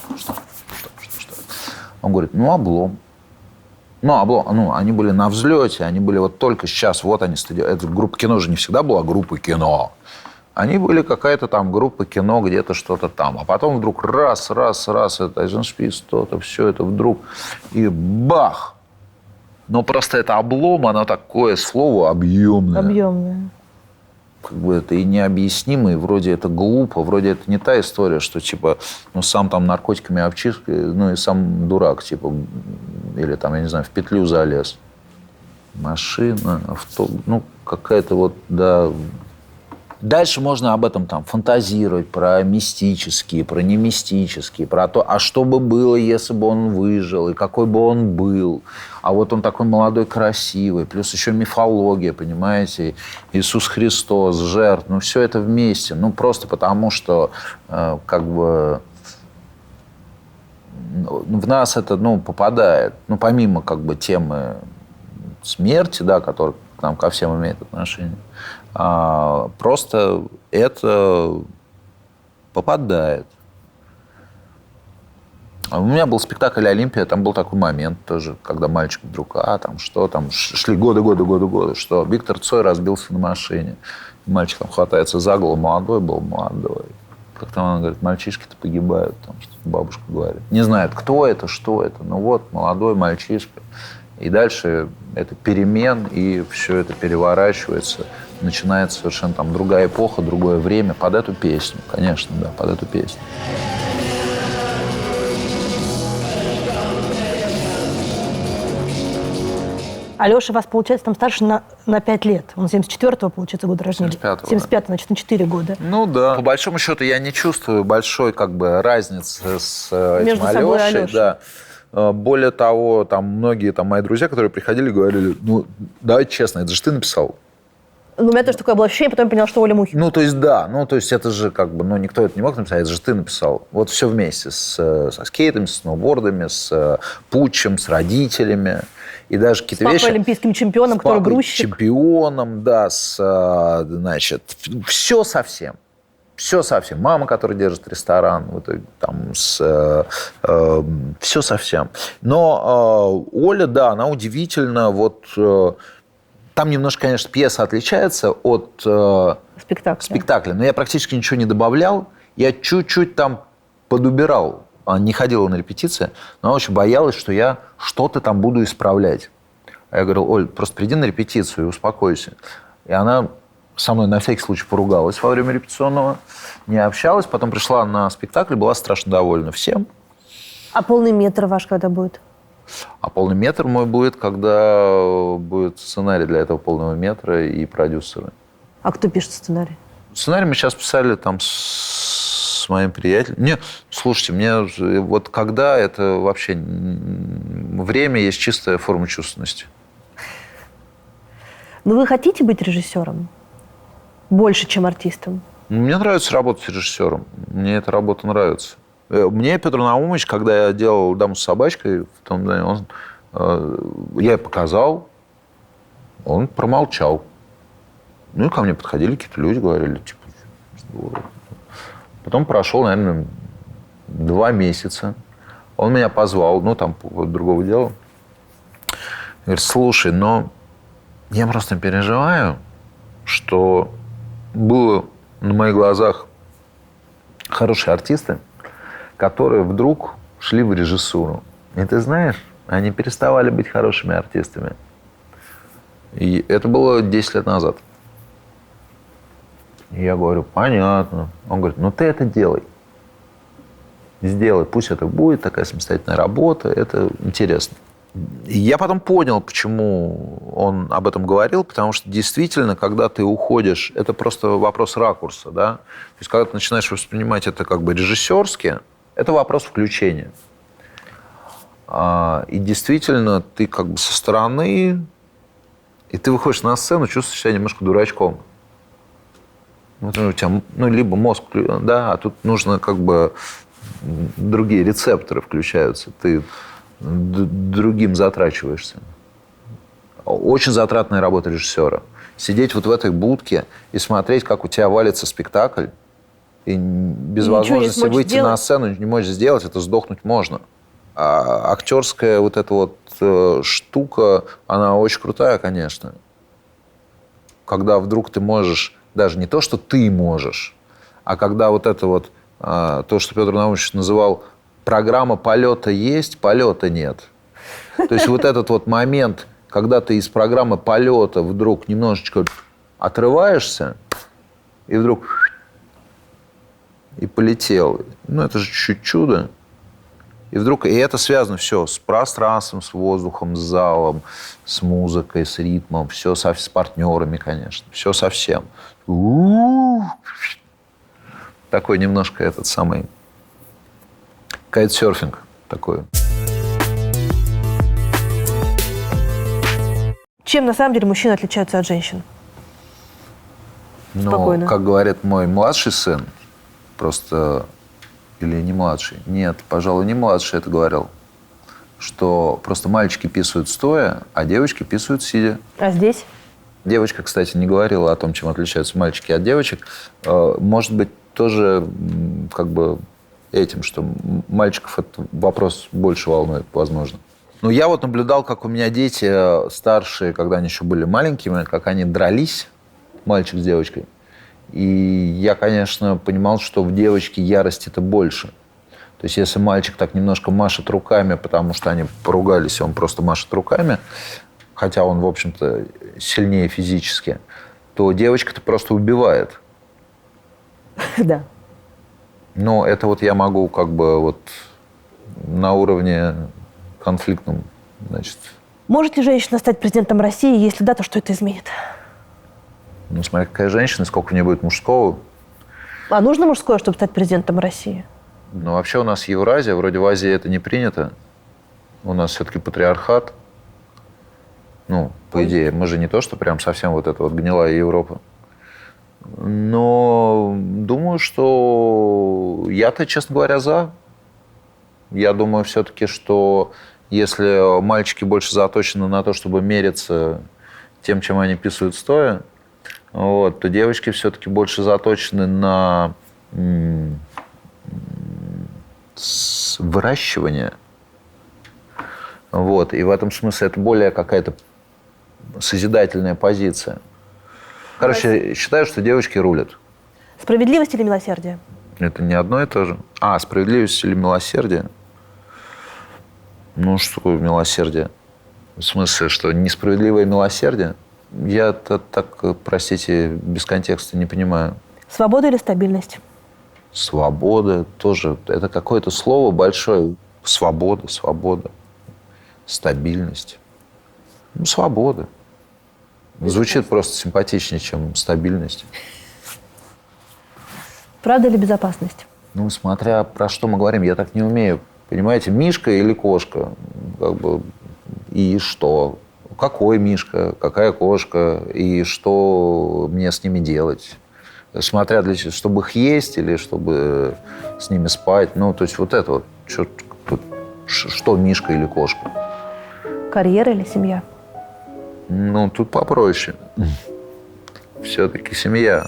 Speaker 1: Он говорит, ну, облом. Ну, они были на взлете, они были вот только сейчас, вот они стадион. Это группа кино же не всегда была группа кино. Они были какая-то там группа кино, где-то что-то там. А потом вдруг раз, это Айзеншпис, что-то, все это вдруг. И бах! Но просто это облом, оно такое слово объемное.
Speaker 2: Объемное.
Speaker 1: Как бы это и необъяснимо, и вроде это глупо, вроде это не та история, что типа, ну, сам там наркотиками обчистка, ну, и сам дурак, типа, или там, я не знаю, в петлю залез. Машина, автобус, ну, какая-то вот, да... Дальше можно об этом там фантазировать, про мистические, про немистические, про то, а что бы было, если бы он выжил, и какой бы он был. А вот он такой молодой, красивый, плюс еще мифология, понимаете, Иисус Христос, жертв, ну все это вместе. Ну просто потому, что как бы в нас это, ну, попадает, ну помимо как бы темы смерти, да, которая к нам ко всем имеет отношение, просто это попадает. У меня был спектакль «Олимпия», там был такой момент тоже, когда мальчик вдруг, там что, там шли годы, что Виктор Цой разбился на машине. Мальчик там хватается за голову, молодой. Как-то он говорит, мальчишки-то погибают, там что бабушка говорит. Не знает, кто это, что это, ну вот, молодой мальчишка. И дальше это перемен, и все это переворачивается. Начинается совершенно там другая эпоха, другое время. Под эту песню, конечно, да, под эту песню.
Speaker 2: Алеша вас, получается, там старше на 5 лет. Он 74-го, получается, года рождения.
Speaker 1: 75-го.
Speaker 2: 75-го, значит, на 4 года.
Speaker 1: Ну да. По большому счету я не чувствую большой как бы разницы с этим Алешей. Да. Более того, там многие там, мои друзья, которые приходили, говорили, ну, давай честно, это же ты написал.
Speaker 2: Ну, у меня тоже такое было ощущение, потом я поняла, что Оля Мухина.
Speaker 1: Ну, то есть, да. Ну, то есть, это же как бы, ну, никто это не мог написать, это же ты написал. Вот все вместе со скейтами, с сноубордами, с путчем, с родителями. И даже какие-то вещи... С
Speaker 2: папой олимпийским чемпионом, который грузчик.
Speaker 1: Чемпионом, да, значит, все совсем. Все совсем. Мама, которая держит ресторан, вот, там, все совсем. Но Оля, да, она удивительно, вот... Там немножко, конечно, пьеса отличается от спектакля, но я практически ничего не добавлял. Я чуть-чуть там подубирал. Она не ходила на репетиции, но она очень боялась, что я что-то там буду исправлять. А я говорил, Оль, просто приди на репетицию и успокойся. И она со мной на всякий случай поругалась во время репетиционного, не общалась. Потом пришла на спектакль, была страшно довольна всем.
Speaker 2: А полный метр ваш когда будет?
Speaker 1: А полный метр мой будет, когда будет сценарий для этого полного метра и продюсеры.
Speaker 2: А кто пишет сценарий?
Speaker 1: Сценарий мы сейчас писали там с моим приятелем. Нет, слушайте, мне вот когда это вообще... Время есть чистая форма чувственности.
Speaker 2: Но вы хотите быть режиссером? Больше, чем артистом?
Speaker 1: Мне нравится работать с режиссером. Мне эта работа нравится. Мне Петр Наумович, когда я делал «Даму с собачкой», в том, я ей показал, он промолчал. Ну и ко мне подходили какие-то люди, говорили, типа, здорово. Потом прошел, наверное, 2 месяца. Он меня позвал, ну там по поводу другого дела. Говорит, слушай, но я просто переживаю, что было на моих глазах хорошие артисты, которые вдруг шли в режиссуру. И ты знаешь, они переставали быть хорошими артистами. И это было 10 лет назад. И я говорю, понятно. Он говорит, ну ты это делай. Сделай, пусть это будет такая самостоятельная работа, это интересно. И я потом понял, почему он об этом говорил, потому что действительно, когда ты уходишь, это просто вопрос ракурса, да? То есть, когда ты начинаешь воспринимать это как бы режиссерски, это вопрос включения. И действительно, ты как бы со стороны И ты выходишь на сцену, чувствуешь себя немножко дурачком. Вот у тебя, либо мозг, да, а тут нужно как бы другие рецепторы включаются. Ты другим затрачиваешься. Очень затратная работа режиссера. Сидеть вот в этой будке и смотреть, как у тебя валится спектакль, и без возможности выйти на сцену, не можешь сделать, это сдохнуть можно. А актерская вот эта вот штука, она очень крутая, конечно. Когда вдруг ты можешь, даже не то, что ты можешь, а когда вот это вот, то, что Петр Наумович называл программа полета есть, полета нет. То есть вот этот вот момент, когда ты из программы полета вдруг немножечко отрываешься, и вдруг и полетел. Это же чуть чудо. И вдруг, и это связано все с пространством, с воздухом, с залом, с музыкой, с ритмом, все с партнерами, конечно, все совсем. Такой немножко этот самый кайтсерфинг такой.
Speaker 2: Чем на самом деле мужчины отличаются от женщин? Спокойно.
Speaker 1: Как говорит мой младший сын, просто... Или не младший? Нет, пожалуй, не младший это говорил. Что просто мальчики писают стоя, а девочки писают сидя.
Speaker 2: А здесь?
Speaker 1: Девочка, кстати, не говорила о том, чем отличаются мальчики от девочек. Может быть, тоже как бы этим, что мальчиков этот вопрос больше волнует, возможно. Но я вот наблюдал, как у меня дети старшие, когда они еще были маленькими, как они дрались, мальчик с девочкой. И я, конечно, понимал, что в девочке ярости-то больше. То есть если мальчик так немножко машет руками, потому что они поругались, и он просто машет руками, хотя он, в общем-то, сильнее физически, то девочка-то просто убивает.
Speaker 2: Да.
Speaker 1: Но это вот я могу как бы вот на уровне конфликтном, значит.
Speaker 2: Может ли женщина стать президентом России? Если да, то что это изменит?
Speaker 1: Смотри, какая женщина, сколько в ней будет мужского.
Speaker 2: А нужно мужское, чтобы стать президентом России?
Speaker 1: Вообще у нас Евразия, вроде в Азии это не принято. У нас все-таки патриархат. По идее, мы же не то, что прям совсем вот эта вот гнилая Европа. Но думаю, что я-то, честно говоря, за. Я думаю все-таки, что если мальчики больше заточены на то, чтобы мериться тем, чем они писают стоя, то девочки все-таки больше заточены на выращивание. И в этом смысле это более какая-то созидательная позиция. Короче, считаю, что девочки рулят.
Speaker 2: Справедливость или милосердие?
Speaker 1: Это не одно и то же. Справедливость или милосердие? Что такое милосердие? В смысле, что несправедливое милосердие? Я так, простите, без контекста не понимаю.
Speaker 2: Свобода или стабильность?
Speaker 1: Свобода тоже. Это какое-то слово большое. Свобода. Стабильность. Свобода. Звучит просто симпатичнее, чем стабильность.
Speaker 2: Правда или безопасность?
Speaker 1: Смотря про что мы говорим, я так не умею. Понимаете, мишка или кошка? И что? Какой мишка, какая кошка, и что мне с ними делать? Смотря чтобы их есть или чтобы с ними спать. То есть вот это вот. Что мишка или кошка?
Speaker 2: Карьера или семья?
Speaker 1: Тут попроще. Все-таки семья.